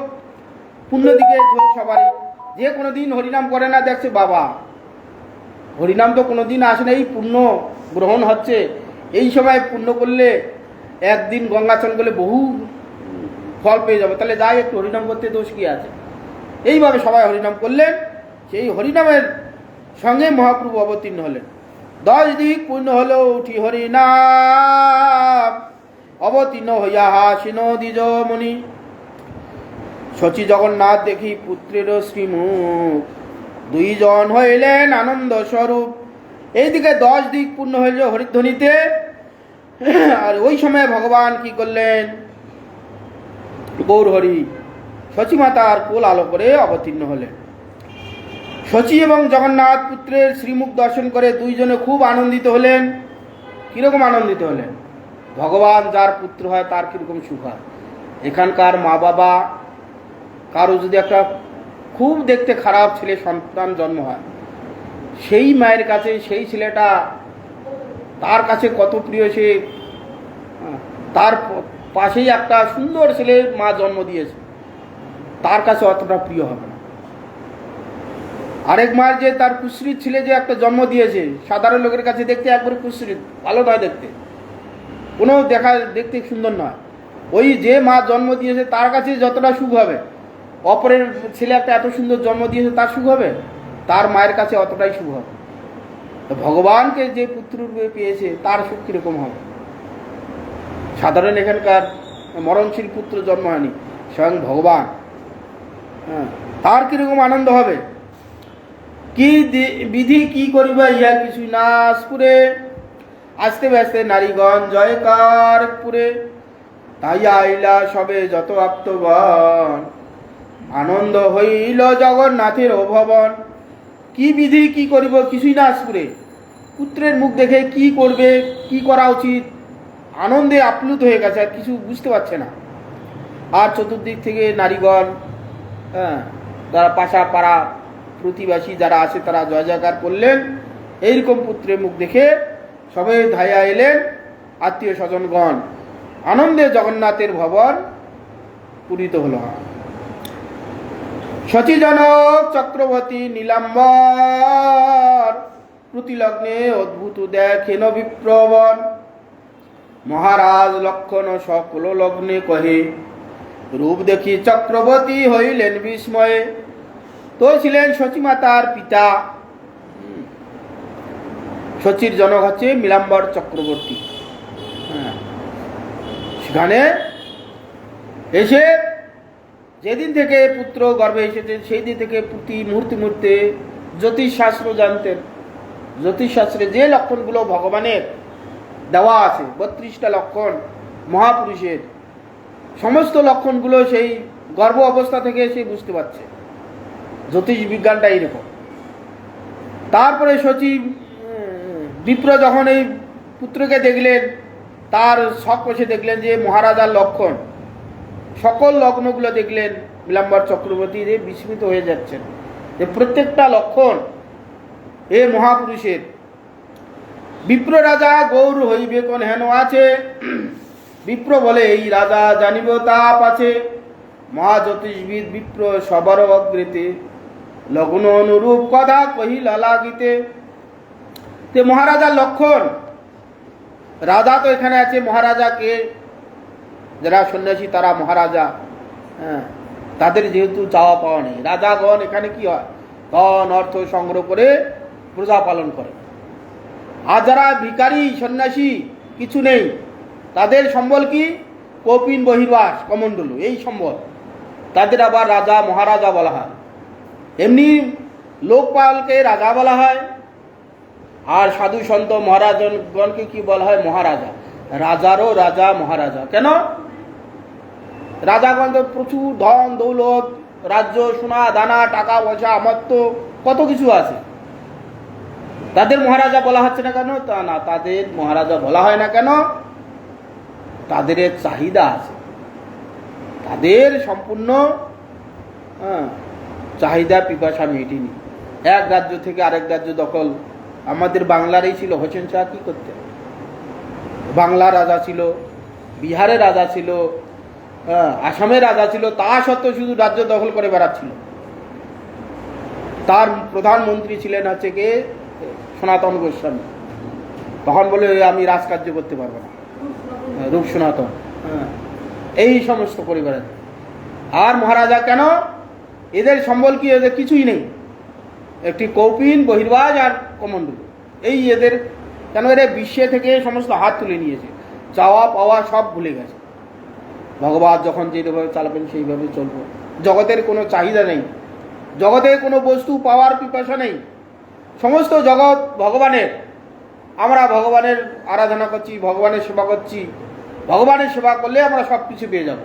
পুণ্য দিকে ঝোঁক সবারই। যে কোনোদিন হরিনাম করে না দেখছে, বাবা হরিনাম তো কোনোদিন আসে না, এই পুণ্য গ্রহণ হচ্ছে, এই সময় পুণ্য করলে একদিন গঙ্গাচরণ করলে বহু ফল পেয়ে যাবে, তাহলে যাই একটু হরিনাম করতে দোষ কি আছে। এইভাবে সবাই হরিনাম করলেন। সেই হরিনামের সঙ্গে মহাপ্রভু অবতীর্ণ হলেন। 10 দিক পূর্ণ হলো উঠি হরিনাম, অবতীর্ণ হইয়া হাসিন দ্বিজ মুনি। শচী জগন্নাথ দেখি পুত্রের শ্রীমুখ, 2 জন হইলেন আনন্দ স্বরূপ। এইদিকে 10 দিক পূর্ণ হইল হরিধ্বনিতে। আর ওই সময় ভগবান কি করলেন? গৌর হরি শচী মাতার কোল আলো করে অবতীর্ণ হলেন। শচী এবং জগন্নাথ পুত্রের শ্রীমুখ দর্শন করে 2 জনে খুব আনন্দিত হলেন। কিরকম আনন্দিত হলেন? ভগবান যার পুত্র হয় তার কিরকম সুখ হয়। এখানকার মা বাবা কারো যদি একটা খুব দেখতে খারাপ ছেলে সন্তান জন্ম হয়, সেই মায়ের কাছে সেই ছেলেটা তার কাছে কত প্রিয়। সে তার পাশেই একটা সুন্দর ছেলে মা জন্ম দিয়েছে, তার কাছে অতটা প্রিয় হবে না। আরেক মার যে তার কুশ্রিত ছেলে যে একটা জন্ম দিয়েছে, সাধারণ লোকের কাছে দেখতে একবারে কুশ্রিত, ভালো নয় দেখতে, কোনো দেখতে সুন্দর নয়। ওই যে মা জন্ম দিয়েছে তার কাছে যতটা সুখ হবে, অপরের ছেলে একটা এত সুন্দর জন্ম দিয়েছে তার সুখ হবে, তার মায়ের কাছে অতটাই সুখ হবে। ভগবানকে যে পুত্র রূপে পেয়েছে তার সুখ কিরকম হবে? সাধারণ এখানকার মরণশীল পুত্র জন্ম হয়নি, স্বয়ং ভগবান, হ্যাঁ, তার কিরকম আনন্দ হবে? কি বিধি কি করিবা ইহা কিছুই না স্ফুরে, আস্তে ব্যস্তে নারীগণ জয়কার পুরে। তাই আইলা সবে যত আপ্তবন, আনন্দ হইল জগন্নাথের ভবন। কি বিধি কি করিব কিছুই না স্ফুরে, পুত্রের মুখ দেখে কি করবে, কি করা উচিত, আনন্দে আপ্লুত হয়ে গেছে, আর কিছু বুঝতে পারছে না। আর চতুর্দিক থেকে নারীগণ, হ্যাঁ, যারা পাশা পাড়া প্রতিবাসী যারা আছে তারা জয় জয়কার করলেন। এইরকম পুত্রের মুখ দেখে সবাই ধাইয়া এলেন, আত্মীয় স্বজনগণ। আনন্দে জগন্নাথের ভবন পূরিত হল। শচীজনক চক্রবর্তী নীলাম্বর, প্রতিলগ্নে অদ্ভুত দেখেন বিপ্রবন। মহারাজ লক্ষণ সকল লগ্নে কহে, রূপ দেখি চক্রবর্তী হইলেন বিস্ময়ে। তো ছিলেন শচী মাতার পিতা। শচীর জনক হচ্ছে নীলাম্বর চক্রবর্তী। হ্যাঁ, সেখানে এসে যেদিন থেকে পুত্র গর্ভে এসেছে সেই দিন থেকে প্রতি মুহূর্তে জ্যোতিষশাস্ত্র জানতেন। জ্যোতিষশাস্ত্রে যে লক্ষণগুলো ভগবানের দেওয়া আছে, 32টা লক্ষণ মহাপুরুষের, সমস্ত লক্ষণগুলো সেই গর্ভ অবস্থা থেকে সে বুঝতে পারছে। জ্যোতিষ বিজ্ঞানটা এইরকম। তারপরে শচী বিপ্র যখন এই পুত্রকে দেখলেন, তার শখ কষে দেখলেন যে মহারাজার লক্ষণ, সকল লগ্নগুলো দেখলেন, নীলাম্বর চক্রবর্তী যে বিস্মিত হয়ে যাচ্ছেন যে প্রত্যেকটা লক্ষণ এ মহাপুরুষের। বিপ্র রাজা গৌর হইবে কোন হেন আছে, বিপ্র বলে এই রাজা জানিব তাপ আছে। মহাজ্যোতিষবিদ বিপ্র সবার অগ্রেতে, লগ্ন অনুরূপ কথা কহিলা লাগিতে। তে মহারাজার লক্ষণ, রাজা তো এখানে আছে, মহারাজাকে যারা সন্ন্যাসী তারা মহারাজা, হ্যাঁ, তাদের যেহেতু চাওয়া পাওয়া নেই। রাজাগণ এখানে কি হয়, ধন অর্থ সংগ্রহ করে প্রজা পালন করে। আর যারা ভিখারি সন্ন্যাসী কিছু নেই, তাদের সম্বল কি, কৌপিন বহির্বাস কমণ্ডলু, এই সম্বল। তাদের আবার রাজা মহারাজা বলা হয়। এমনি লোকপালকে রাজা বলা হয়, আর সাধু সন্ত মহারাজগণকে কি বলা হয়? মহারাজা। রাজারও রাজা, মহারাজা। কেন? রাজাগণ তো প্রচুর ধন দৌলত, রাজ্য, সোনা দানা, টাকা পয়সা, আমত্ত, কত কিছু আছে। তাদের মহারাজা বলা হচ্ছে না কেন? তা না, তাদের মহারাজা বলা হয় না কেন? তাদের চাহিদা আছে, তাদের সম্পূর্ণ চাহিদা পিপাসা মেটেনি। এক রাজ্য থেকে আরেক রাজ্য দখল। আমাদের বাংলারই ছিল হোসেন শাহ, কি করতে? বাংলার রাজা ছিল, বিহারের রাজা ছিল, আসামের রাজা ছিল, তা সত্ত্বেও শুধু রাজ্য দখল করে বেড়াচ্ছিল। তার প্রধানমন্ত্রী ছিলেন হচ্ছে কে? সনাতন গোস্বামী। তখন বলে আমি রাজকার্য করতে পারবো না, রূপ সনাতন, এই সমস্ত পরিবার। আর মহারাজা কেন? এদের সম্বল কি? এদের কিছুই নেই, একটি কৌপিন, বহির্বাজ আর কমণ্ডল, এই এদের। কেন? এরা বিশ্বে থেকে সমস্ত হাত তুলে নিয়েছে, চাওয়া পাওয়া সব ভুলে গেছে। ভগবান যখন যেভাবে চালাবেন সেইভাবে চলবো। জগতের কোনো চাহিদা নেই, জগতের কোনো বস্তু পাওয়ার পিপাসা নেই, সমস্ত জগৎ ভগবানের। আমরা ভগবানের আরাধনা করছি, ভগবানের সেবা করছি, ভগবানের সেবা করলে আমরা সব কিছু পেয়ে যাব।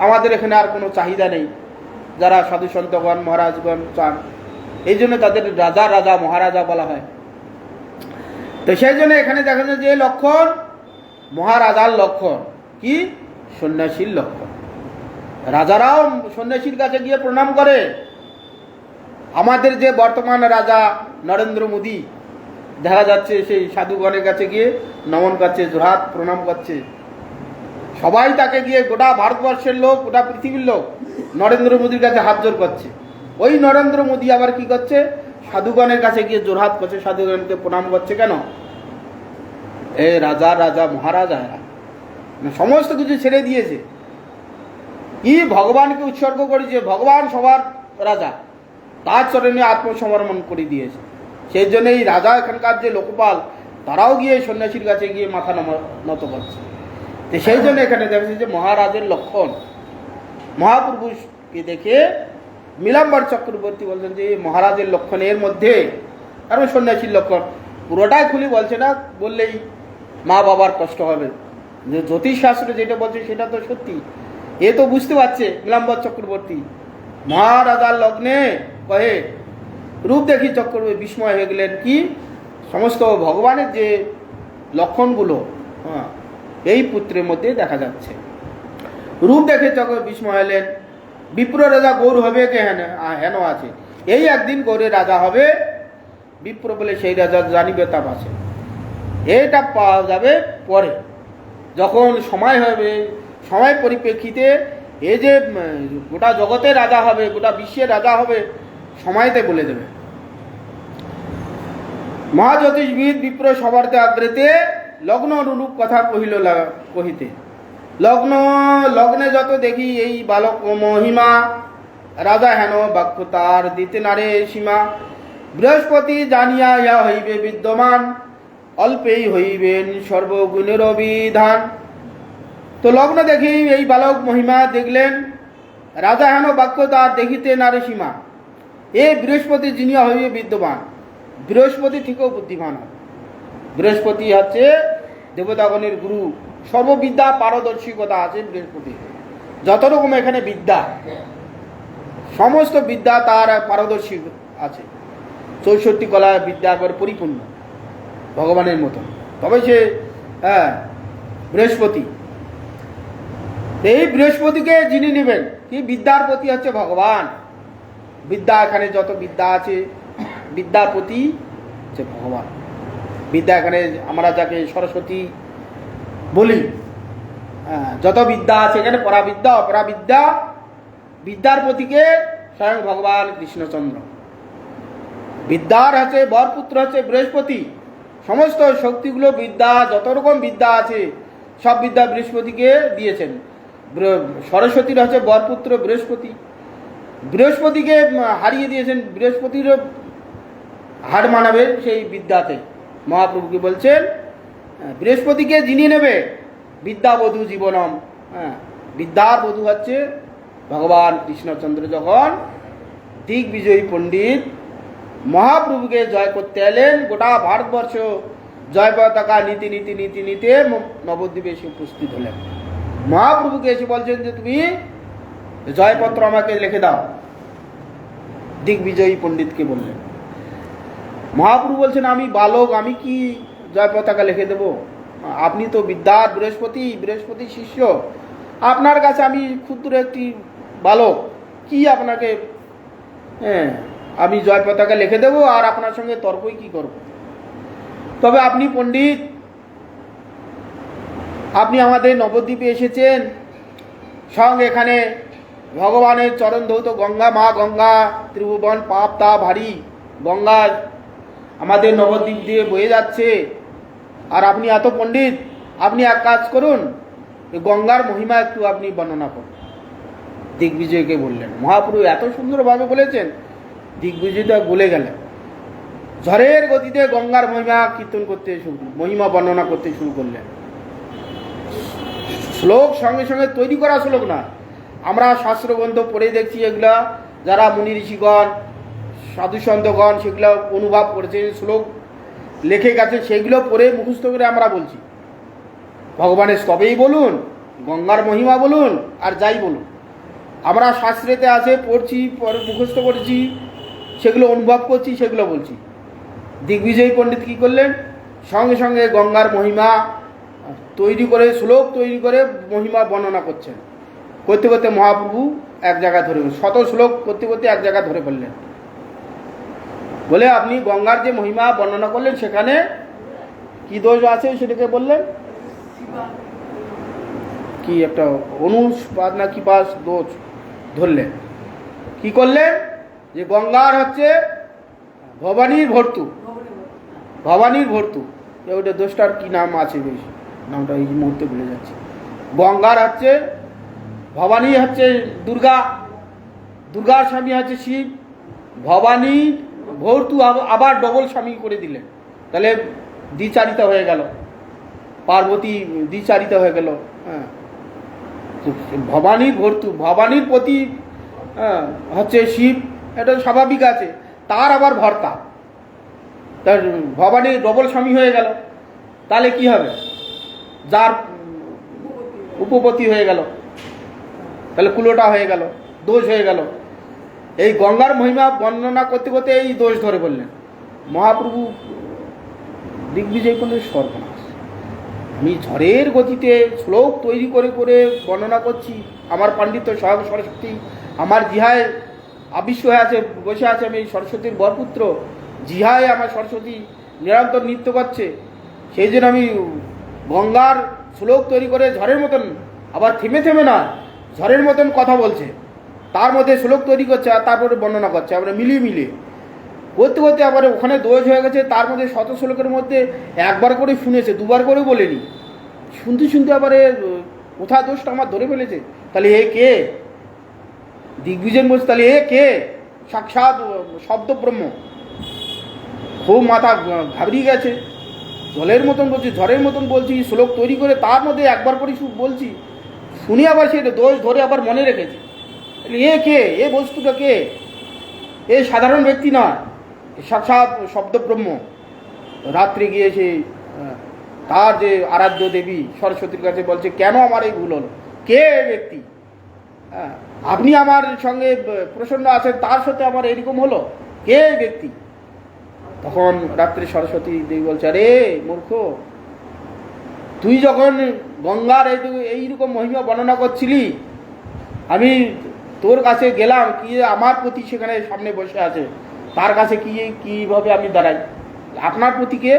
আমাদের এখানে আর কোনো চাহিদা নেই। যারা সাধু সন্তগণ মহারাজগণ চান, এই জন্য তাদের রাজা রাজা মহারাজা বলা হয়। তো সেই জন্য এখানে দেখা যায় যে লক্ষণ মহারাজার লক্ষণ কি? সন্ন্যাসীর লক্ষণ। রাজারাও সন্ন্যাসীর কাছে গিয়ে প্রণাম করে। আমাদের যে বর্তমান রাজা নরেন্দ্র মোদী, দেখা যাচ্ছে সেই সাধুগণের কাছে গিয়ে নমন করছে, জোড়হাত প্রণাম করছে। সবাই তাকে গিয়ে, গোটা ভারতবর্ষের লোক, গোটা পৃথিবীর লোক নরেন্দ্র মোদীর কাছে হাত জোর করছে। ওই নরেন্দ্র মোদী আবার কি করছে? সাধুগণের কাছে গিয়ে জোড়হাত করছে, সাধুগণকে প্রণাম করছে। কেন? এ রাজা রাজা মহারাজা, সমস্ত কিছু ছেড়ে দিয়েছে। কি ভগবানকে উৎসর্গ করেছে, ভগবান সবার রাজা, তার চরণে আত্মসমর্পণ করে দিয়েছে। সেই জন্য এই রাজা, এখানকার যে লোকপাল, তারাও গিয়ে সন্ন্যাসীর কাছে গিয়ে মাথা নত করছে। তো সেই জন্য এখানে দেখছে যে মহারাজের লক্ষণ। মহাপুরুষকে দেখে নীলাম্বর চক্রবর্তী বলছেন যে মহারাজের লক্ষণের মধ্যে, কারণ সন্ন্যাসীর লক্ষণ পুরোটাই খুলি বলছে না, বললেই মা বাবার কষ্ট হবে। যে জ্যোতিষশাস্ত্রে যেটা বলছে সেটা তো সত্যি, এ তো বুঝতে পারছে নীলাম্বর চক্রবর্তী। মহারাজার লগ্নে কহে রূপ দেখি চক্রবর্তী বিস্ময় হয়ে গেলেন। কি? সমস্ত ভগবানের যে লক্ষণগুলো এই পুত্রের মধ্যে দেখা যাচ্ছে। রূপ দেখে চক্র বিস্ময় হলেন। বিপ্র রাজা গৌর হবে কে? হেন আছে, এই একদিন গৌরের রাজা হবে। বিপ্র বলে সেই রাজা জানিবে তা আছে, এটা পাওয়া যাবে পরে, যখন সময় হবে, সময় পরিপ্রেক্ষিতে। এই যে গোটা জগতের রাজা হবে, গোটা বিশ্বের রাজা হবে, সময়তে বলে দেবে। মহাজ্যোতিষবিদ বিপ্র সবার্তে আগ্রেতে লগ্ন অনুরূপ কথা কহিল কহিতে। লগ্নে যত দেখি এই বালক মহিমা, রাজা হেন বাক্য তার দিতে নারে সীমা। বৃহস্পতি জানিয়া ইহা হইবে বিদ্যমান, অল্পেই হইবেন সর্বগুণের অবিধান। তো লগ্ন দেখি এই বালক মহিমা দেখলেন, রাজা হেন বাক্য তার দেখিতে নারে সীমা। এ বৃহস্পতি জিনিয়া হইবে বিদ্যমান। বৃহস্পতি ঠিকও বুদ্ধিমান হয়। বৃহস্পতি হচ্ছে দেবতাগণের গুরু, সর্ববিদ্যা পারদর্শিকতা আছে বৃহস্পতি। যত রকম এখানে বিদ্যা, সমস্ত বিদ্যা তার পারদর্শী আছে। 64 কলা বিদ্যা করে পরিপূর্ণ ভগবানের মতন। তবে সে বৃহস্পতি, এই বৃহস্পতিকে যিনি নেবেন, কি? বিদ্যার প্রতি হচ্ছে ভগবান। বিদ্যা, এখানে যত বিদ্যা আছে, বিদ্যার প্রতি হচ্ছে ভগবান। বিদ্যা এখানে আমরা যাকে সরস্বতী বলি, যত বিদ্যা আছে এখানে পরাবিদ্যা অপরাবিদ্যা, বিদ্যার প্রতীকে স্বয়ং ভগবান কৃষ্ণচন্দ্র। বিদ্যার হচ্ছে বরপুত্র হচ্ছে বৃহস্পতি। সমস্ত শক্তিগুলো বিদ্যা, যত রকম বিদ্যা আছে সব বিদ্যা বৃহস্পতিকে দিয়েছেন। সরস্বতীর হচ্ছে বরপুত্র বৃহস্পতি, বৃহস্পতিকে হারিয়ে দিয়েছেন। বৃহস্পতির হার মানাবে সেই বিদ্যাতে। মহাপ্রভুকে বলছেন বৃহস্পতিকে যিনি নেবে বিদ্যাবধূ জীবনম। বিদ্যার বধূ হচ্ছে ভগবান কৃষ্ণচন্দ্র। যখন দিগ্বিজয়ী পণ্ডিত মহাপ্রভুকে জয় করতে এলেন। গোটা ভারতবর্ষ জয় পতাকা নীতি নীতি নীতি নিতে নবদ্বীপে এসে উপস্থিত হলেন। মহাপ্রভুকে এসে বলছেন যে তুমি জয়পত্র আমাকে লিখে দাও। দিগ্বিজয়ী পণ্ডিতকে বললেন। মহাপ্রভু বলছেন আমি বালক, আমি কি জয় পতাকা লিখে দেব? আপনি তো বিদ্যার বৃহস্পতি শিষ্য, আপনার কাছে আমি ক্ষুদ্র একটি বালক, কি আপনাকে আমি জয় পতাকা লিখে দেব আর আপনার সঙ্গে তর্কই কি করব? তবে আপনি পণ্ডিত, আপনি আমাদের নবদ্বীপে এসেছেন, সঙ্গে এখানে ভগবানের চরণ ধৌত গঙ্গা, মা গঙ্গা, ত্রিভুবন পাপ তা ভারী গঙ্গা আমাদের নবদ্বীপ দিয়ে বয়ে যাচ্ছে, আর আপনি এত পণ্ডিত, আপনি এক কাজ করুন, গঙ্গার মহিমা একটু আপনি বর্ণনা করুন। দিগ্বিজয়কে বললেন। মহাপ্রভু এত সুন্দরভাবে বলেছেন, দিগ্বিজয়টা বলে গেলেন। ঝড়ের গতিতে গঙ্গার মহিমা কীর্তন করতে মহিমা বর্ণনা করতে শুরু করলেন। শ্লোক সঙ্গে সঙ্গে তৈরি করা শ্লোক না, আমরা শাস্ত্রগ্রন্থ পড়ে দেখছি, এগুলা যারা মুনি ঋষিগণ সাধুসন্তগণ সেগুলো অনুভব করেছে, শ্লোক লেখে গেছে, সেগুলো পড়ে মুখস্থ করে আমরা বলছি। ভগবানের স্তবেই বলুন, গঙ্গার মহিমা বলুন, আর যাই বলুন, আমরা শাস্ত্রেতে আছে পড়ছি, মুখস্থ করেছি, সেগুলো অনুভব করছি, সেগুলো বলছি। দিগ্বিজয়ী পণ্ডিত কী করলেন? সঙ্গে সঙ্গে গঙ্গার মহিমা তৈরি করে, শ্লোক তৈরি করে মহিমা বর্ণনা করছেন। করতে করতে মহাপ্রভু এক জায়গা ধরে, শত শ্লোক করতে করতে এক জায়গা ধরে ফেললেন। বলে আপনি গঙ্গার যে মহিমা বর্ণনা করলেন সেখানে কি দোষ আছে সেটাকে বললেন, কি একটা অনুষ্পাদ না কি পাস দোষ ধরলেন। কি করলেন? যে গঙ্গার হচ্ছে ভবানীর ভর্তু, ওইটা দোষটার কি নাম আছে, বেশ নামটা এই মুহূর্তে ভুলে যাচ্ছে। গঙ্গার হচ্ছে ভবানী হচ্ছে দুর্গার স্বামী হচ্ছে শিব, ভবানী ভর্তু আবার ডবল স্বামী করে দিলেন, তাহলে দ্বিচারিতা হয়ে গেল, পার্বতী দ্বিচারিতা হয়ে গেল। হ্যাঁ, ভবানীর ভর্তু, ভবানীর প্রতি হচ্ছে শিব, এটা স্বাভাবিক আছে, তার আবার ভর্তা, তার ভবানীর ডবল স্বামী হয়ে গেল, তাহলে কি হবে? যার উপপতি হয়ে গেল, তাহলে কুলোটা হয়ে গেল, দোষ হয়ে গেল। এই গঙ্গার মহিমা বর্ণনা করতে করতে এই দোষ ধরে বললেন। মহাপ্রভু দিগ্বিজয় করলেন, সর্বনাশ, আমি ঝড়ের গতিতে শ্লোক তৈরি করে করে বর্ণনা করছি, আমার পাণ্ডিত্য স্বয়ং সরস্বতী আমার জিহায় আবিষ্ট হয়ে আছে, বসে আছে, আমি সরস্বতীর বরপুত্র, জিহায় আমার সরস্বতী নিরন্তর নৃত্য করছে, সেই জন্য আমি গঙ্গার শ্লোক তৈরি করে ঝড়ের মতন, আবার থেমে থেমে না, ঝড়ের মতন কথা বলছে, তার মধ্যে শ্লোক তৈরি করছে আর তারপরে বর্ণনা করছে, আমরা মিলিয়ে করতে করতে আবার ওখানে দোষ হয়ে গেছে। তার মধ্যে শত শ্লোকের মধ্যে একবার করে শুনেছে, দুবার করে বলেনি, শুনতে শুনতে আবার কোথা দোষটা আমার ধরে ফেলেছে। তাহলে এ কে? দিগ্বিজয় বলছে, তাহলে এ কে? সাক্ষাৎ শব্দ ব্রহ্ম। খুব মাথা ঘাবড়িয়ে গেছে, জলের মতন বলছি, ঝড়ের মতন বলছি, শ্লোক তৈরি করে তার মধ্যে একবার করে বলছি, শুনি আবার সেটা দোষ ধরে আবার মনে রেখেছে। এ কে? এ বস্তুটা কে? এ সাধারণ ব্যক্তি নয়, সাক্ষাৎ শব্দ ব্রহ্ম। রাত্রে গিয়েছে তার যে আরাধ্য দেবী সরস্বতীর কাছে বলছে, কেন আমার এই ভুল হলো? কে ব্যক্তি? আপনি আমার সঙ্গে প্রসন্ন আছেন, তার সাথে আমার এরকম হলো, কে ব্যক্তি? তখন রাত্রে সরস্বতী দেবী বলছে, আরে মূর্খ, তুই যখন গঙ্গার এইরকম মহিমা বর্ণনা করছিলি, আমি তোর কাছে গেলাম, কি আমার প্রতি সেখানে সামনে বসে আছে, তার কাছে কিভাবে আমি দাঁড়াই? আপনার প্রতিকে,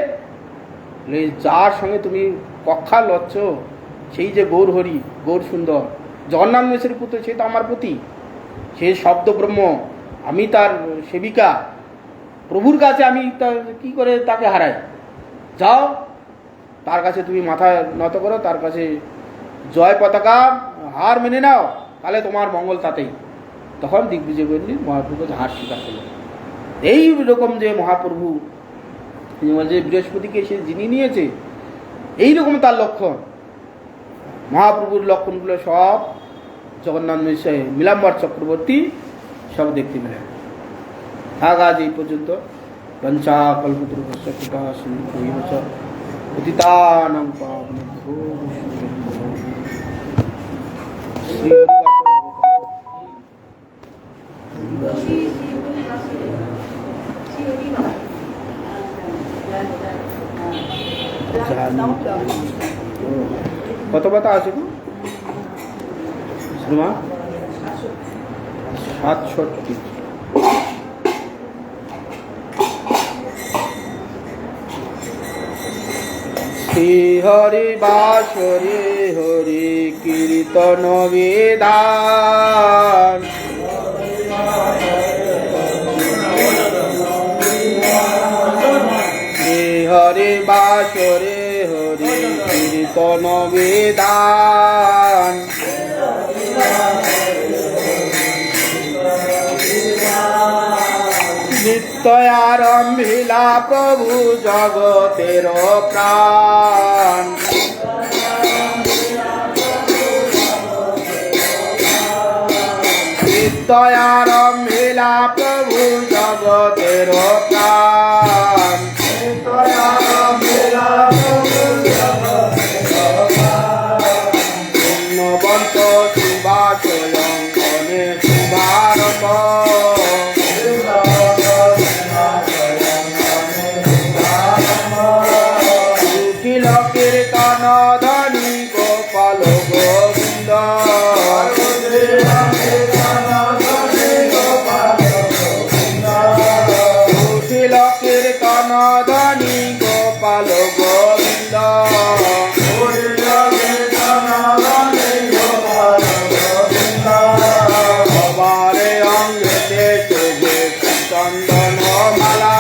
যার সঙ্গে তুমি কক্ষা লচ্ছ, সেই যে গৌর হরি, গৌর সুন্দর, জগন্নাথ মেশের পুত্র, সে তো আমার প্রতি, সে শব্দ ব্রহ্ম, আমি তার সেবিকা, প্রভুর কাছে আমি কি করে তাকে হারাই? যাও, তার কাছে তুমি মাথা নত করো, তার কাছে জয় পতাকা হার মেনে নাও, তাহলে তোমার মঙ্গল তাতেই। তখন দিগ্বিজয় পণ্ডিত মহাপ্রভু হার স্বীকার করলেন। এই রকম যে মহাপ্রভু যে বৃহস্পতিকে সে জিনিয়ে নিয়েছে, এইরকম তার লক্ষণ, মহাপ্রভুর লক্ষণগুলো সব জগন্নাথ মিশাই নীলাম্বর চক্রবর্তী সব দেখতে পেলেন। থাক আজ এই পর্যন্ত। वंशाकल्पतरुभ्यश्च कृपा सिन्धुभ्यैव च पतितानां पावनेभ्यो वैष्णवेभ्यो श्री কত পাতা আছে গো শ্রীমা 67 শ্রী হরি বাসরে হরি কীর্তন বিধান শ্রী হরি বাসরে হরি কীর্তন বিধান নিত্য আরম্ভিলা প্রভু জগতের প্রাণ নিত্য আরম্ভিলা প্রভু জগতের প্রাণ পুণ্যবন্ত শুভাশয়ঙ্কনে শুভারম্ভ কীর্তন ধনী গোপাল গোবিন্দ উঠিল কীর্তন ধনী গোপাল গোবিন্দ সবারে অঙ্গেতে শোভে চন্দন মালা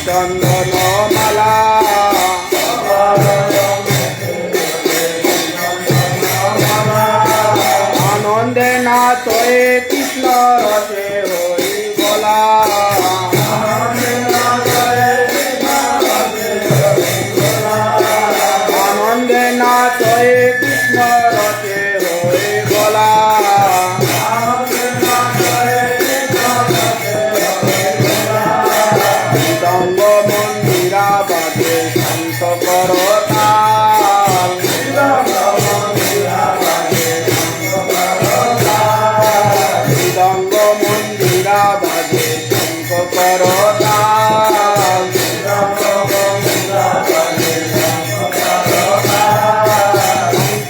চন্দন মালা আনন্দে নাচে কৃষ্ণ রসে হরি বলা আনন্দে নাচে কৃষ্ণ রসে হরি বলা মন্দিরাবাদে শান্ত করতাল মৃদঙ্গ মন্দিরাবাদে শান্ত করতাল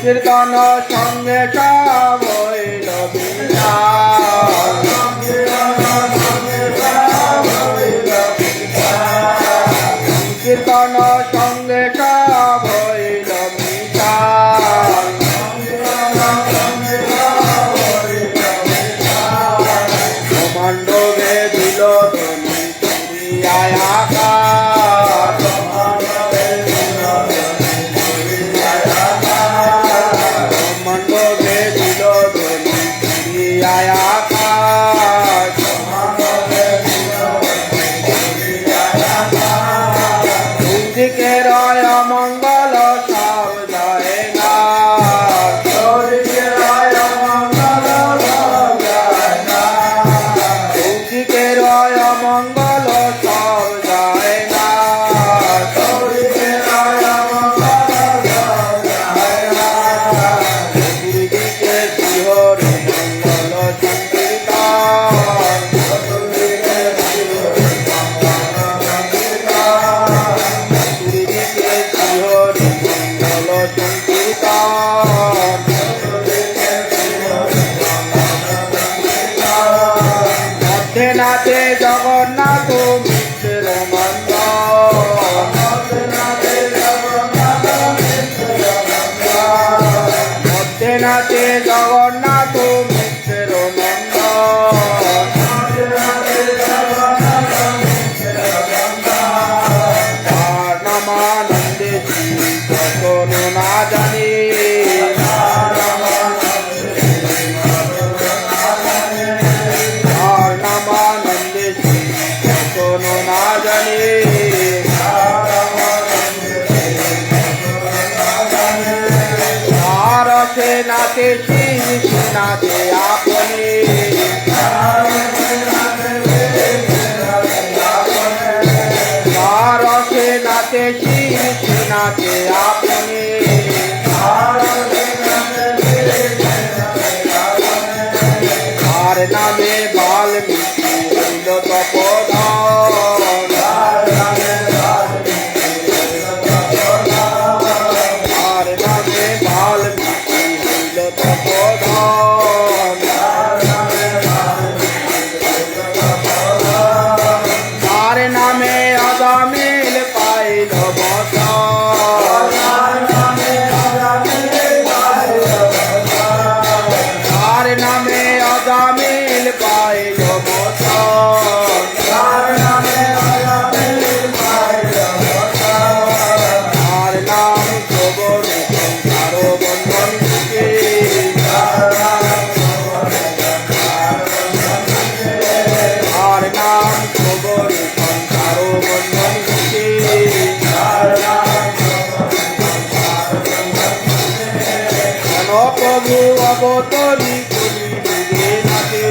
কীর্তন সঙ্গে সব হইল বিশাল কীর্তন সঙ্গে সব হইল বিশাল ব্রহ্মাণ্ড বেদিল ধ্বনি করিয়ায় আকাশ ব্রহ্মাণ্ড বেদিল ধ্বনি করিয়ায় আকাশ দিকে রয় নাচে শীষ নাচে আপনি আর নামে বাল্মীকি হইল তপোধন আর নামে বাল্মীকি হইল তপোধন তার নামে আদামিল পাইল বসন তার নামে আদামিল পাইল বসন তার নাম সবর সংসার বন্ধন থেকে আর নাম সবর সংসার বন্ধন থেকে প্রভু অবতরী কলিযুগে নাচে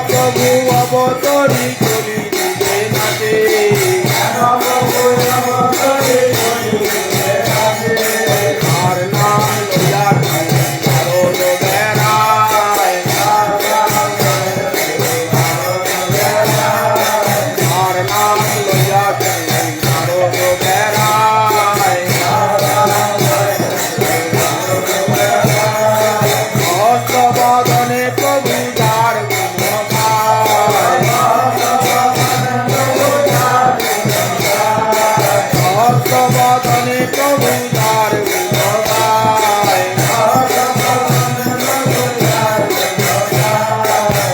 প্রভু অবতরী কলিযুগে নাচে আর নাম লইয়া ভারত বেড়ায় আর নাম লইয়া ভারত বেড়ায় হস্তবদনে প্রভু যার গুণ গায় হস্তবদনে প্রভু যার গুণ গায়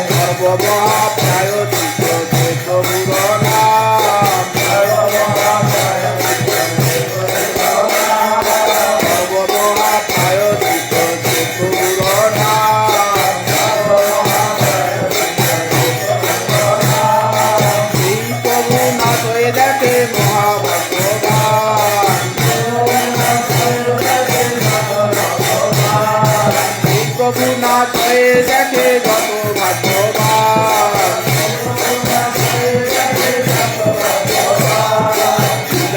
সর্বমহাপ্রায়োজিত যে প্রভুর নাম সর্বমহাপ্রায়োজিত যে প্রভুর নাম এই প্রভু নাচে দেখে মহাভাগ্যবান এই প্রভু নাচে দেখে যত ভাগ্যবান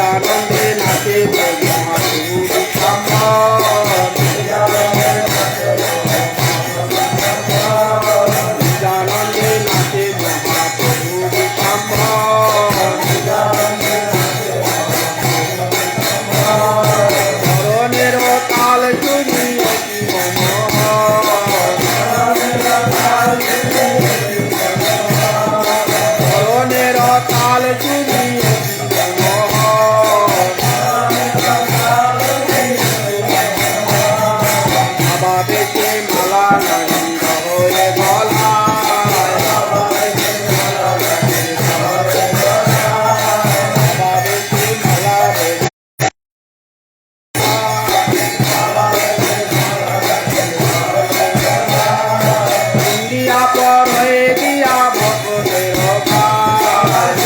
আনন্দে নাচে প্রভু মহাপ্রভু বিশ্বম্ভর আনন্দে নাচে মহাপ্রভু বিশ্বম্ভর ধরনের তাল শুনি অতি মনোহর ধরনের তাল শুনি অতি মনোহর বাবা বেশে মালা নন্দ হয়ে গলায় বাবা বেশে মালা ইন্ডিয়া পর হয়ে গিয়া ভক্তের ভাই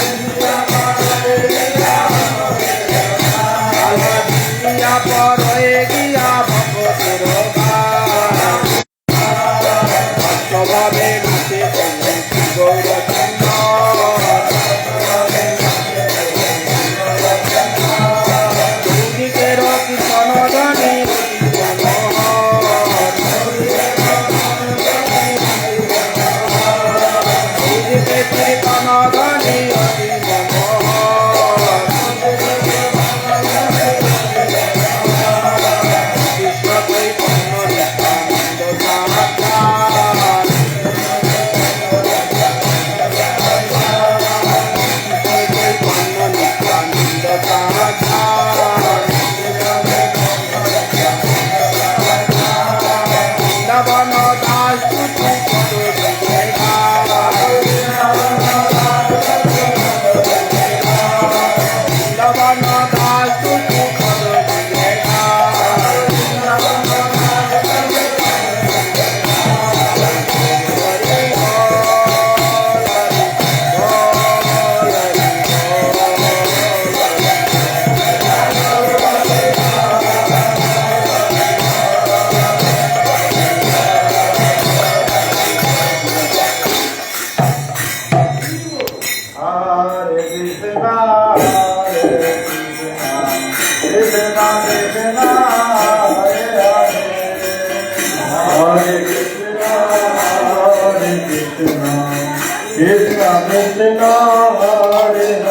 ইন্ডিয়া পর হয়ে গিয়া ভক্তের ভাই স্বভাবে নাচে গৌরচন্দ্র দুদিকের কীর্তন ধ্বনি মনোহর দুদিকে কীর্তন ধ্বনি অতি মনোহর কৃষ্ণ চৈতন্য নিত্যানন্দ সাহায্যার চৈতন্য নিত্যানন্দ সাহায্যার বৃন্দাবন দাস তুতি কত যুগে গায় कृष्ण कृष्ण हरे